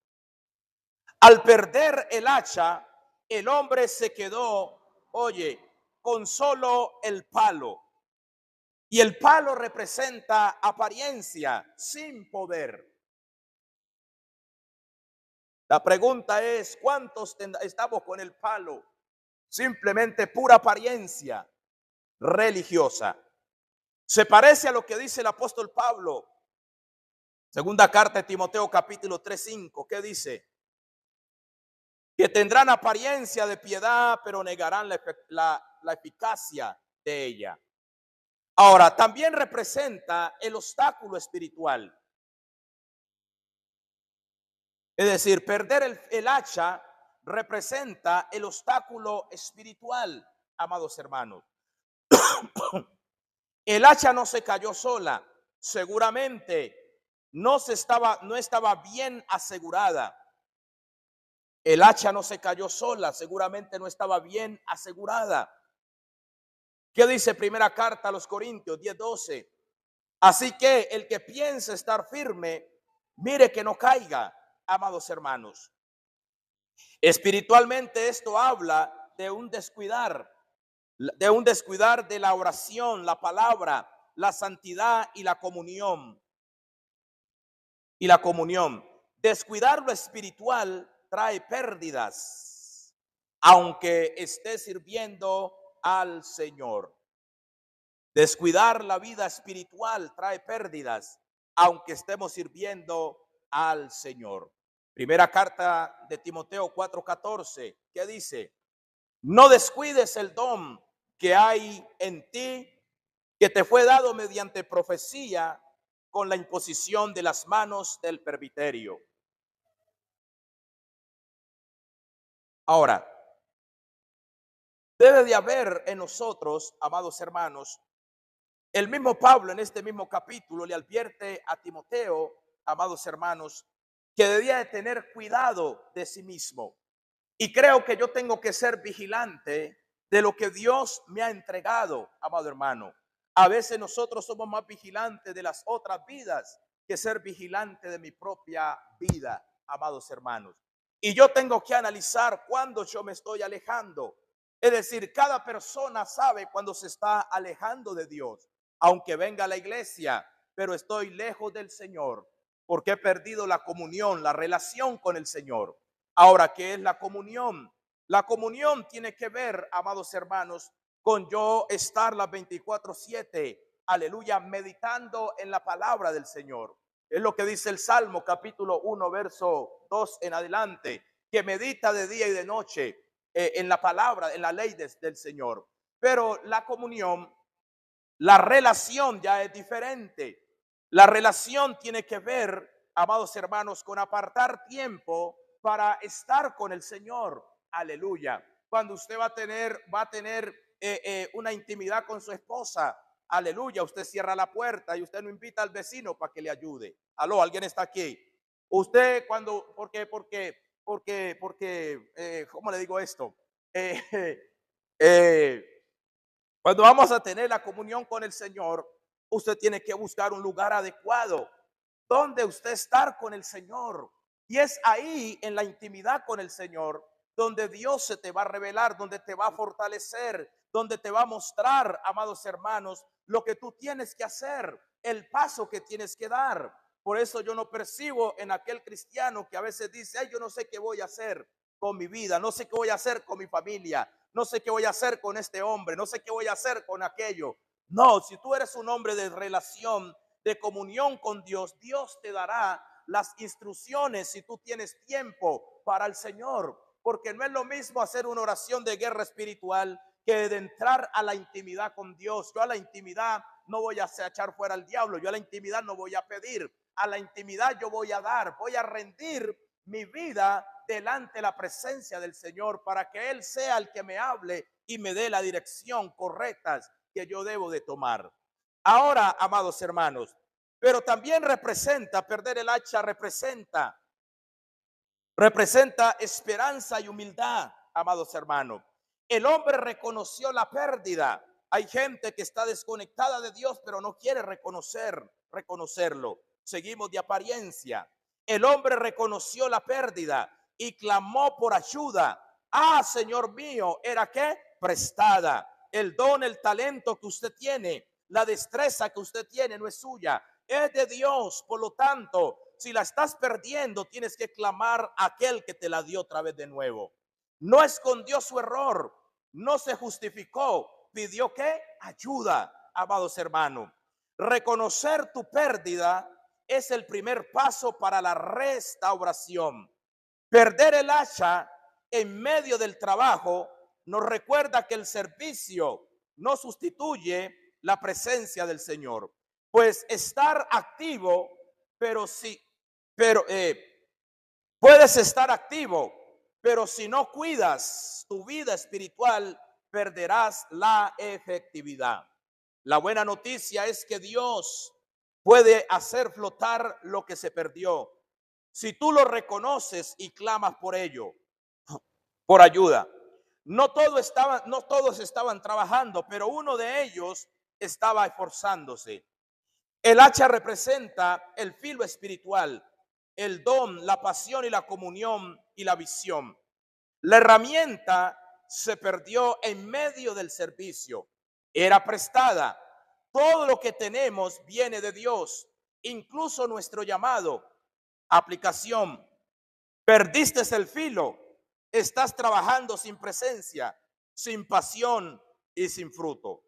Al perder el hacha, el hombre se quedó, oye, con solo el palo. Y el palo representa apariencia sin poder. La pregunta es, ¿cuántos estamos con el palo? Simplemente pura apariencia religiosa. Se parece a lo que dice el apóstol Pablo. Segunda carta de Timoteo capítulo 3:5. ¿Qué dice? Que tendrán apariencia de piedad, pero negarán la eficacia de ella. Ahora, también representa el obstáculo espiritual. Es decir, perder el hacha representa el obstáculo espiritual, amados hermanos. El hacha no se cayó sola, seguramente no estaba bien asegurada. El hacha no se cayó sola, seguramente no estaba bien asegurada. ¿Qué dice primera carta a los Corintios 10:12? Así que el que piensa estar firme, mire que no caiga, amados hermanos. Espiritualmente esto habla de un descuidar de la oración, la palabra, la santidad y la comunión. Descuidar lo espiritual trae pérdidas, aunque esté sirviendo al Señor. Descuidar la vida espiritual trae pérdidas, aunque estemos sirviendo al Señor. Primera carta de Timoteo 4:14, ¿qué dice? No descuides el don que hay en ti, que te fue dado mediante profecía con la imposición de las manos del presbiterio. Ahora, debe de haber en nosotros, amados hermanos, el mismo Pablo en este mismo capítulo le advierte a Timoteo, amados hermanos, que debía de tener cuidado de sí mismo. Y creo que yo tengo que ser vigilante de lo que Dios me ha entregado, amado hermano. A veces nosotros somos más vigilantes de las otras vidas que ser vigilante de mi propia vida, amados hermanos. Y yo tengo que analizar cuándo yo me estoy alejando. Es decir, cada persona sabe cuando se está alejando de Dios. Aunque venga a la iglesia, pero estoy lejos del Señor, porque he perdido la comunión, la relación con el Señor. Ahora, ¿qué es la comunión? La comunión tiene que ver, amados hermanos, con yo estar las 24/7, aleluya, meditando en la palabra del Señor. Es lo que dice el Salmo capítulo 1, verso 2 en adelante, que medita de día y de noche en la palabra, en la ley del Señor. Pero la comunión, la relación ya es diferente. La relación tiene que ver, amados hermanos, con apartar tiempo para estar con el Señor. Aleluya. Cuando usted va a tener una intimidad con su esposa, aleluya, usted cierra la puerta y usted no invita al vecino para que le ayude. Aló, alguien está aquí. Usted cuando, ¿cómo le digo esto? Cuando vamos a tener la comunión con el Señor, usted tiene que buscar un lugar adecuado donde usted estar con el Señor. Y es ahí en la intimidad con el Señor donde Dios se te va a revelar, donde te va a fortalecer, donde te va a mostrar, amados hermanos, lo que tú tienes que hacer, el paso que tienes que dar. Por eso yo no percibo en aquel cristiano que a veces dice, ay, yo no sé qué voy a hacer con mi vida, no sé qué voy a hacer con mi familia, no sé qué voy a hacer con este hombre, no sé qué voy a hacer con aquello. No, si tú eres un hombre de relación, de comunión con Dios, Dios te dará las instrucciones si tú tienes tiempo para el Señor, porque no es lo mismo hacer una oración de guerra espiritual que de entrar a la intimidad con Dios. Yo a la intimidad no voy a echar fuera al diablo, yo a la intimidad no voy a pedir, a la intimidad yo voy a dar, voy a rendir mi vida delante de la presencia del Señor para que Él sea el que me hable y me dé la dirección correcta que yo debo de tomar. Ahora, amados hermanos, pero también representa, perder el hacha representa esperanza y humildad, amados hermanos. El hombre reconoció la pérdida. Hay gente que está desconectada de Dios, pero no quiere reconocerlo. Seguimos de apariencia. El hombre reconoció la pérdida y clamó por ayuda. Ah, Señor mío, ¿era qué? Prestada. El don, el talento que usted tiene, la destreza que usted tiene no es suya, es de Dios. Por lo tanto, si la estás perdiendo, tienes que clamar a aquel que te la dio otra vez de nuevo. No escondió su error, no se justificó, pidió ¿qué? Ayuda, amados hermanos. Reconocer tu pérdida es el primer paso para la restauración. Perder el hacha en medio del trabajo nos recuerda que el servicio no sustituye la presencia del Señor. Pues estar activo, pero sí, pero puedes estar activo, pero si no cuidas tu vida espiritual, perderás la efectividad. La buena noticia es que Dios puede hacer flotar lo que se perdió. Si tú lo reconoces y clamas por ello, por ayuda. No todos estaban trabajando, pero uno de ellos estaba esforzándose. El hacha representa el filo espiritual, el don, la pasión y la comunión y la visión. La herramienta se perdió en medio del servicio. Era prestada. Todo lo que tenemos viene de Dios, incluso nuestro llamado. Aplicación. Perdiste el filo. Estás trabajando sin presencia, sin pasión y sin fruto.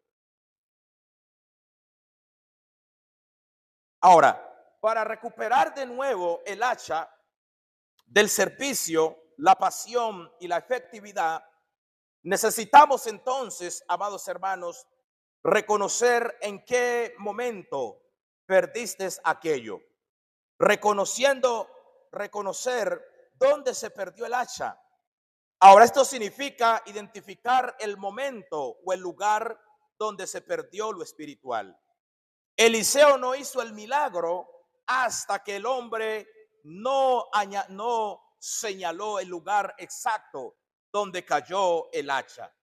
Ahora, para recuperar de nuevo el hacha del servicio, la pasión y la efectividad, necesitamos entonces, amados hermanos, reconocer en qué momento perdiste aquello. Reconocer dónde se perdió el hacha. Ahora, esto significa identificar el momento o el lugar donde se perdió lo espiritual. Eliseo no hizo el milagro hasta que el hombre no señaló el lugar exacto donde cayó el hacha.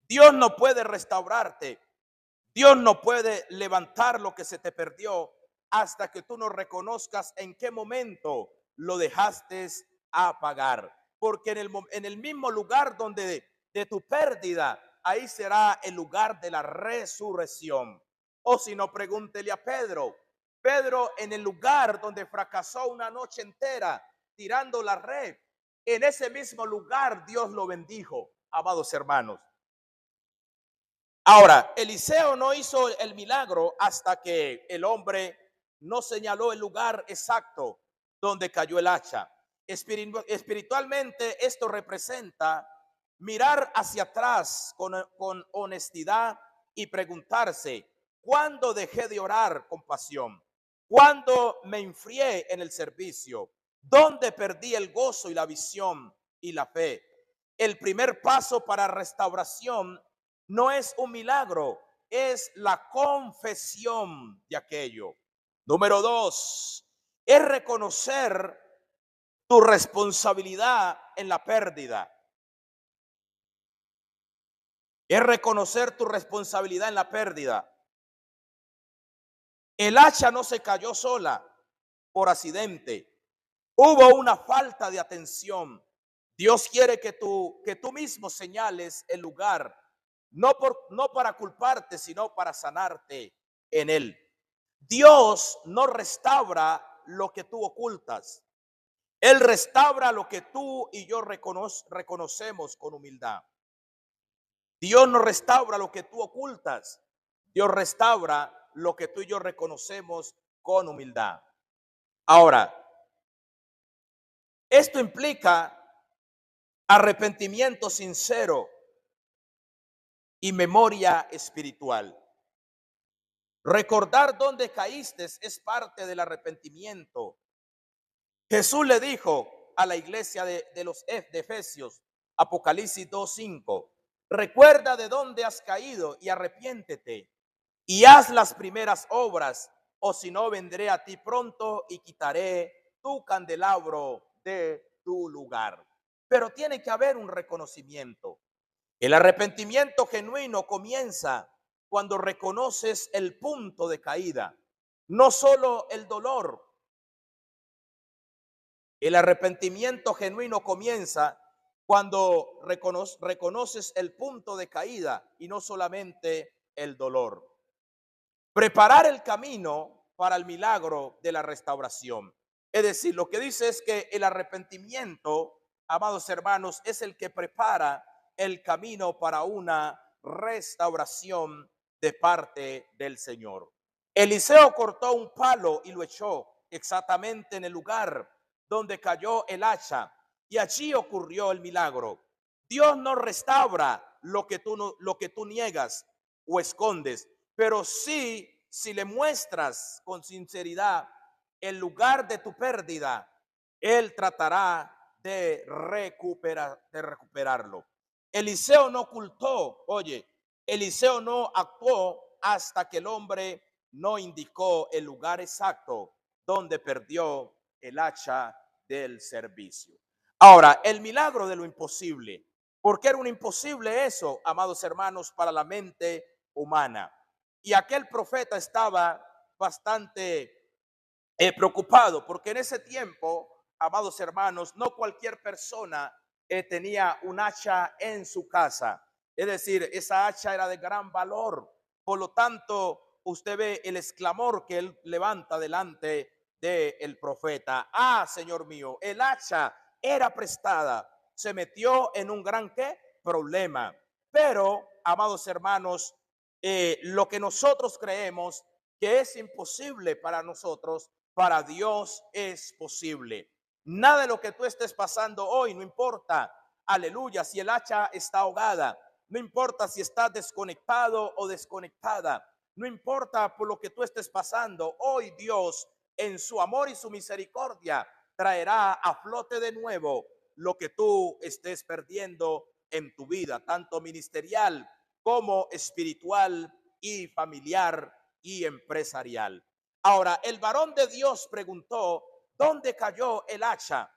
Dios no puede restaurarte. Dios no puede levantar lo que se te perdió hasta que tú no reconozcas en qué momento lo dejaste apagar. Porque en el mismo lugar donde de tu pérdida, ahí será el lugar de la resurrección. O si no, pregúntele a Pedro. Pedro, en el lugar donde fracasó una noche entera tirando la red, en ese mismo lugar Dios lo bendijo, amados hermanos. Ahora, Eliseo no hizo el milagro hasta que el hombre no señaló el lugar exacto donde cayó el hacha. Espiritualmente, esto representa mirar hacia atrás con honestidad y preguntarse: ¿cuándo dejé de orar con pasión? ¿Cuándo me enfrié en el servicio? ¿Dónde perdí el gozo y la visión y la fe? El primer paso para restauración no es un milagro, es la confesión de aquello. Número 2, es reconocer tu responsabilidad en la pérdida. Es reconocer tu responsabilidad en la pérdida. El hacha no se cayó sola por accidente. Hubo una falta de atención. Dios quiere que tú mismo señales el lugar, no para culparte, sino para sanarte en él. Dios no restaura lo que tú ocultas. Él restaura lo que tú y yo reconocemos con humildad. Dios no restaura lo que tú ocultas. Dios restaura lo que tú y yo reconocemos con humildad. Ahora, esto implica arrepentimiento sincero y memoria espiritual. Recordar dónde caíste es parte del arrepentimiento. Jesús le dijo a la iglesia de Efesios, Apocalipsis 2:5, recuerda de dónde has caído y arrepiéntete y haz las primeras obras, o si no vendré a ti pronto y quitaré tu candelabro de tu lugar. Pero tiene que haber un reconocimiento. El arrepentimiento genuino comienza cuando reconoces el punto de caída, no solo el dolor. El arrepentimiento genuino comienza cuando reconoces el punto de caída y no solamente el dolor. Preparar el camino para el milagro de la restauración. Es decir, lo que dice es que el arrepentimiento, amados hermanos, es el que prepara el camino para una restauración de parte del Señor. Eliseo cortó un palo y lo echó exactamente en el lugar donde cayó el hacha, y allí ocurrió el milagro. Dios no restaura lo que tú niegas o escondes, pero sí, si le muestras con sinceridad el lugar de tu pérdida, Él tratará de recuperarlo. Eliseo no ocultó, Eliseo no actuó hasta que el hombre no indicó el lugar exacto donde perdió el hacha del servicio. Ahora, el milagro de lo imposible. ¿Por qué era un imposible eso, amados hermanos, para la mente humana? Y aquel profeta estaba bastante preocupado, porque en ese tiempo, amados hermanos, no cualquier persona tenía un hacha en su casa. Es decir, esa hacha era de gran valor. Por lo tanto, usted ve el exclamor que él levanta delante del profeta. Ah, Señor mío, el hacha era prestada. Se metió en un gran ¿qué? Problema. Pero, amados hermanos, lo que nosotros creemos que es imposible para nosotros, para Dios es posible. Nada de lo que tú estés pasando hoy, no importa, aleluya, si el hacha está ahogada, no importa si estás desconectado o desconectada, no importa por lo que tú estés pasando, hoy Dios en su amor y su misericordia traerá a flote de nuevo lo que tú estés perdiendo en tu vida, tanto ministerial como espiritual y familiar y empresarial. Ahora, el varón de Dios preguntó, ¿dónde cayó el hacha?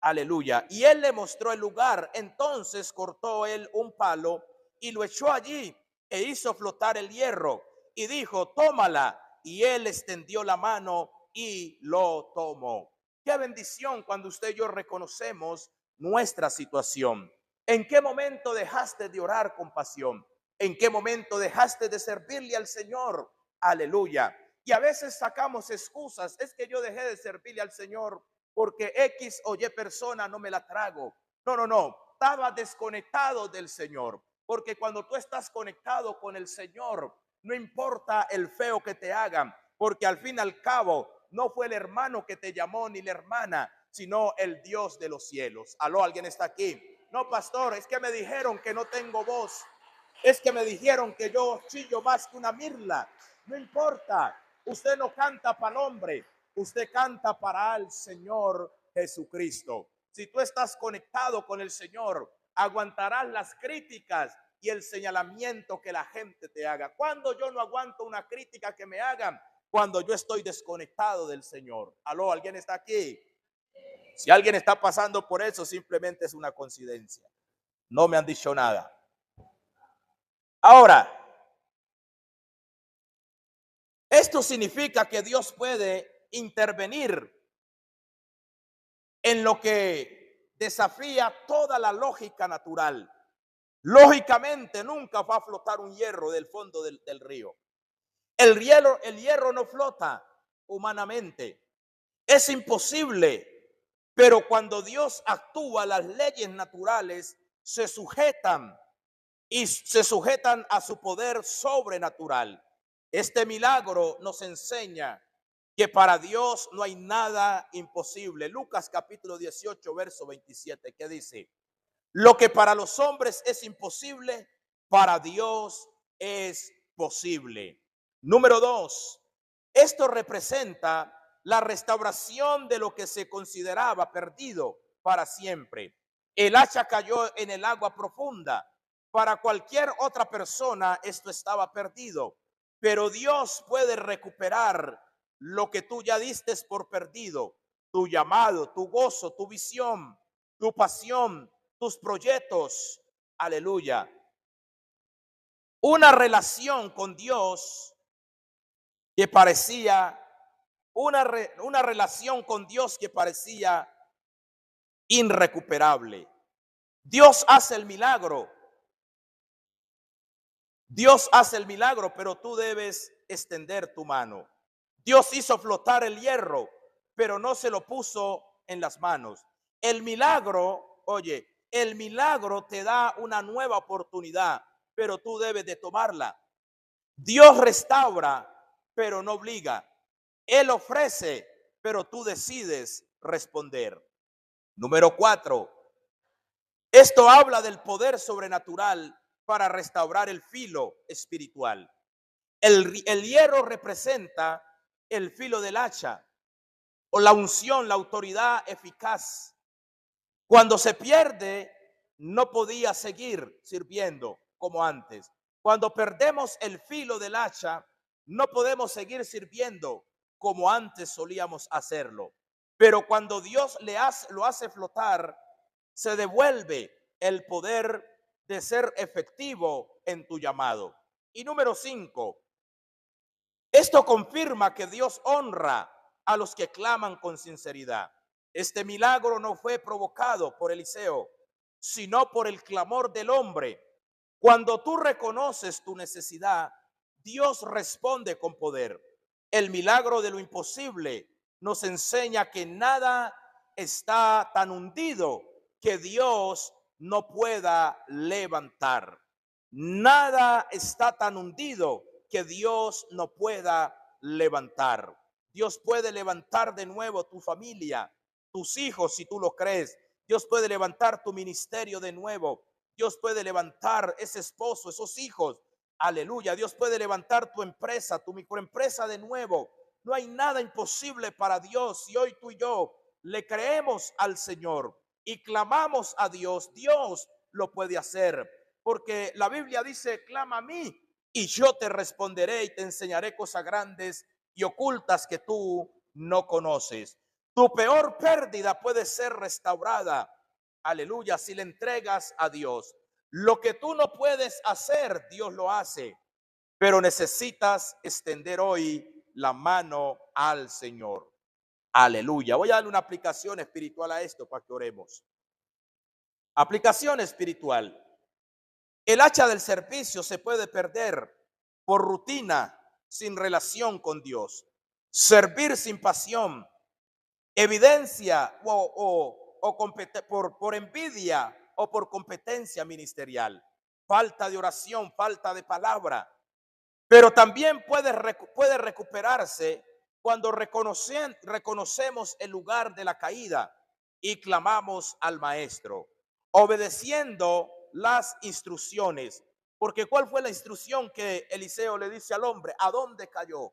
Aleluya. Y él le mostró el lugar. Entonces cortó él un palo y lo echó allí e hizo flotar el hierro. Y dijo, tómala. Y él extendió la mano y lo tomó. Qué bendición cuando usted y yo reconocemos nuestra situación. ¿En qué momento dejaste de orar con pasión? ¿En qué momento dejaste de servirle al Señor? Aleluya. Y a veces sacamos excusas. Es que yo dejé de servirle al Señor porque X o Y persona no me la trago. No, no, no. Estaba desconectado del Señor. Porque cuando tú estás conectado con el Señor, no importa el feo que te hagan, porque al fin y al cabo no fue el hermano que te llamó ni la hermana, sino el Dios de los cielos. Aló, ¿alguien está aquí? No, pastor, es que me dijeron que no tengo voz. Es que me dijeron que yo chillo más que una mirla. No importa. Usted no canta para el hombre. Usted canta para el Señor Jesucristo. Si tú estás conectado con el Señor, aguantarás las críticas y el señalamiento que la gente te haga. Cuando yo no aguanto una crítica que me hagan, cuando yo estoy desconectado del Señor. Aló, ¿alguien está aquí? Si alguien está pasando por eso, simplemente es una coincidencia. No me han dicho nada. Ahora, esto significa que Dios puede intervenir en lo que desafía toda la lógica natural. Lógicamente, nunca va a flotar un hierro del fondo del río. El hierro no flota humanamente. Es imposible. Pero cuando Dios actúa, las leyes naturales se sujetan a su poder sobrenatural. Este milagro nos enseña que para Dios no hay nada imposible. Lucas capítulo 18, verso 27, que dice, lo que para los hombres es imposible, para Dios es posible. Número 2, esto representa la restauración de lo que se consideraba perdido para siempre. El hacha cayó en el agua profunda. Para cualquier otra persona esto estaba perdido, pero Dios puede recuperar lo que tú ya diste por perdido, tu llamado, tu gozo, tu visión, tu pasión, tus proyectos. Aleluya. Una relación con Dios que parecía una relación con Dios que parecía irrecuperable. Dios hace el milagro. Dios hace el milagro, pero tú debes extender tu mano. Dios hizo flotar el hierro, pero no se lo puso en las manos. El milagro, oye, el milagro te da una nueva oportunidad, pero tú debes de tomarla. Dios restaura, pero no obliga. Él ofrece, pero tú decides responder. Número 4. Esto habla del poder sobrenatural para restaurar el filo espiritual. El hierro representa el filo del hacha o la unción, la autoridad eficaz. Cuando se pierde, no podía seguir sirviendo como antes. Cuando perdemos el filo del hacha, no podemos seguir sirviendo como antes solíamos hacerlo. Pero cuando Dios lo hace flotar, se devuelve el poder de ser efectivo en tu llamado. Y número 5, Esto confirma que Dios honra a los que claman con sinceridad. Este milagro no fue provocado por Eliseo, sino por el clamor del hombre. Cuando tú reconoces tu necesidad, Dios responde con poder. El milagro de lo imposible nos enseña que nada está tan hundido que Dios no pueda levantar. Nada está tan hundido que Dios no pueda levantar. Dios puede levantar de nuevo tu familia, tus hijos, si tú lo crees. Dios puede levantar tu ministerio de nuevo. Dios puede levantar ese esposo, esos hijos. Aleluya. Dios puede levantar tu empresa, tu microempresa de nuevo. No hay nada imposible para Dios. Si hoy tú y yo le creemos al Señor y clamamos a Dios, Dios lo puede hacer. Porque la Biblia dice, clama a mí y yo te responderé y te enseñaré cosas grandes y ocultas que tú no conoces. Tu peor pérdida puede ser restaurada, aleluya, si le entregas a Dios. Lo que tú no puedes hacer, Dios lo hace, pero necesitas extender hoy la mano al Señor. Aleluya. Voy a darle una aplicación espiritual a esto para que oremos. Aplicación espiritual. El hacha del servicio se puede perder por rutina, sin relación con Dios. Servir sin pasión, evidencia por envidia o por competencia ministerial. Falta de oración, falta de palabra. Pero también puede recuperarse cuando reconocemos el lugar de la caída y clamamos al maestro, obedeciendo las instrucciones. Porque ¿cuál fue la instrucción que Eliseo le dice al hombre? ¿A dónde cayó?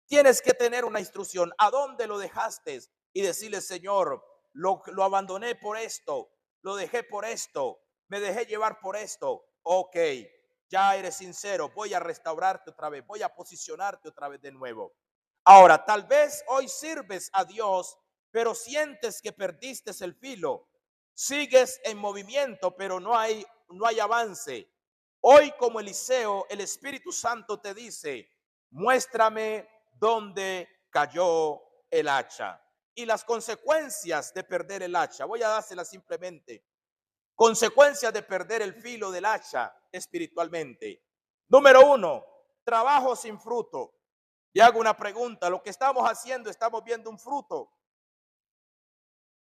Tienes que tener una instrucción. ¿A dónde lo dejaste? Y decirle, Señor, lo abandoné por esto, lo dejé por esto, me dejé llevar por esto. Ok, ya eres sincero, voy a restaurarte otra vez, voy a posicionarte otra vez de nuevo. Ahora, tal vez hoy sirves a Dios, pero sientes que perdiste el filo. Sigues en movimiento, pero no hay avance. Hoy, como Eliseo, el Espíritu Santo te dice, muéstrame dónde cayó el hacha. Y las consecuencias de perder el hacha, voy a dárselas simplemente. Consecuencias de perder el filo del hacha espiritualmente. Número 1, trabajo sin fruto. Y hago una pregunta, lo que estamos haciendo, estamos viendo un fruto.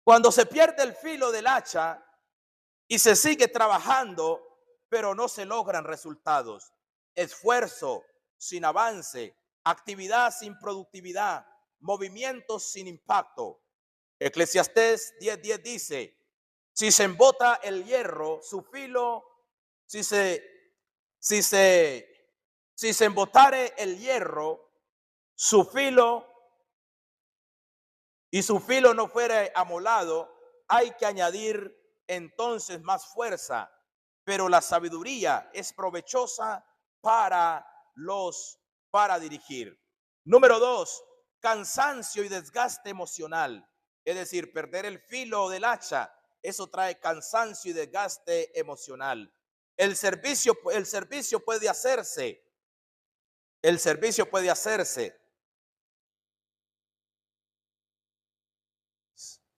Cuando se pierde el filo del hacha y se sigue trabajando, pero no se logran resultados. Esfuerzo sin avance, actividad sin productividad, movimientos sin impacto. Eclesiastés 10:10 dice, si se embota el hierro, su filo, si se embotare el hierro, su filo, y su filo no fuera amolado, hay que añadir entonces más fuerza, pero la sabiduría es provechosa para dirigir. Número 2, cansancio y desgaste emocional. Es decir, perder el filo del hacha, eso trae cansancio y desgaste emocional. El servicio puede hacerse. El servicio puede hacerse.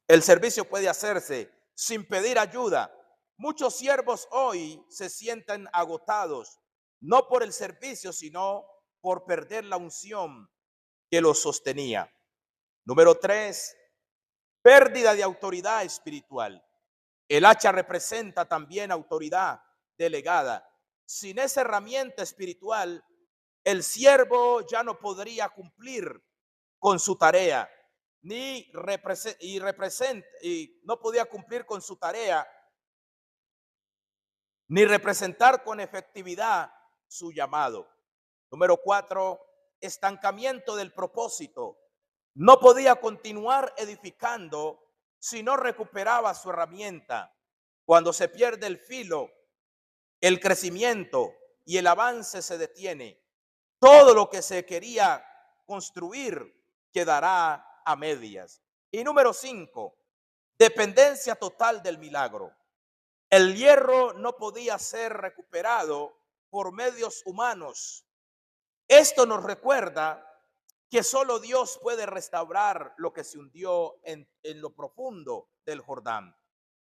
El servicio puede hacerse sin pedir ayuda. Muchos siervos hoy se sienten agotados, no por el servicio, sino por perder la unción que los sostenía. Número 3, pérdida de autoridad espiritual. El hacha representa también autoridad delegada. Sin esa herramienta espiritual, el siervo ya no podría cumplir con su tarea, ni no podía cumplir con su tarea, ni representar con efectividad su llamado. Número 4, estancamiento del propósito. No podía continuar edificando si no recuperaba su herramienta. Cuando se pierde el filo, el crecimiento y el avance se detiene. Todo lo que se quería construir quedará a medias. Y número 5, dependencia total del milagro. El hierro no podía ser recuperado por medios humanos. Esto nos recuerda que solo Dios puede restaurar lo que se hundió en lo profundo del Jordán.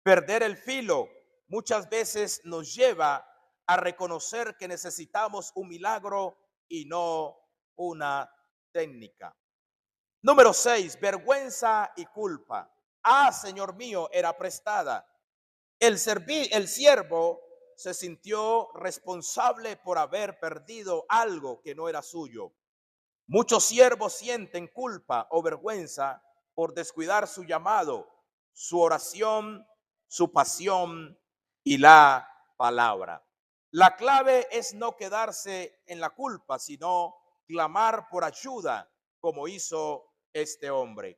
Perder el filo muchas veces nos lleva a reconocer que necesitamos un milagro y no una técnica. Número 6, vergüenza y culpa. Ah, Señor mío, era prestada. El siervo se sintió responsable por haber perdido algo que no era suyo. Muchos siervos sienten culpa o vergüenza por descuidar su llamado, su oración, su pasión y la palabra. La clave es no quedarse en la culpa, sino clamar por ayuda, como hizo este hombre.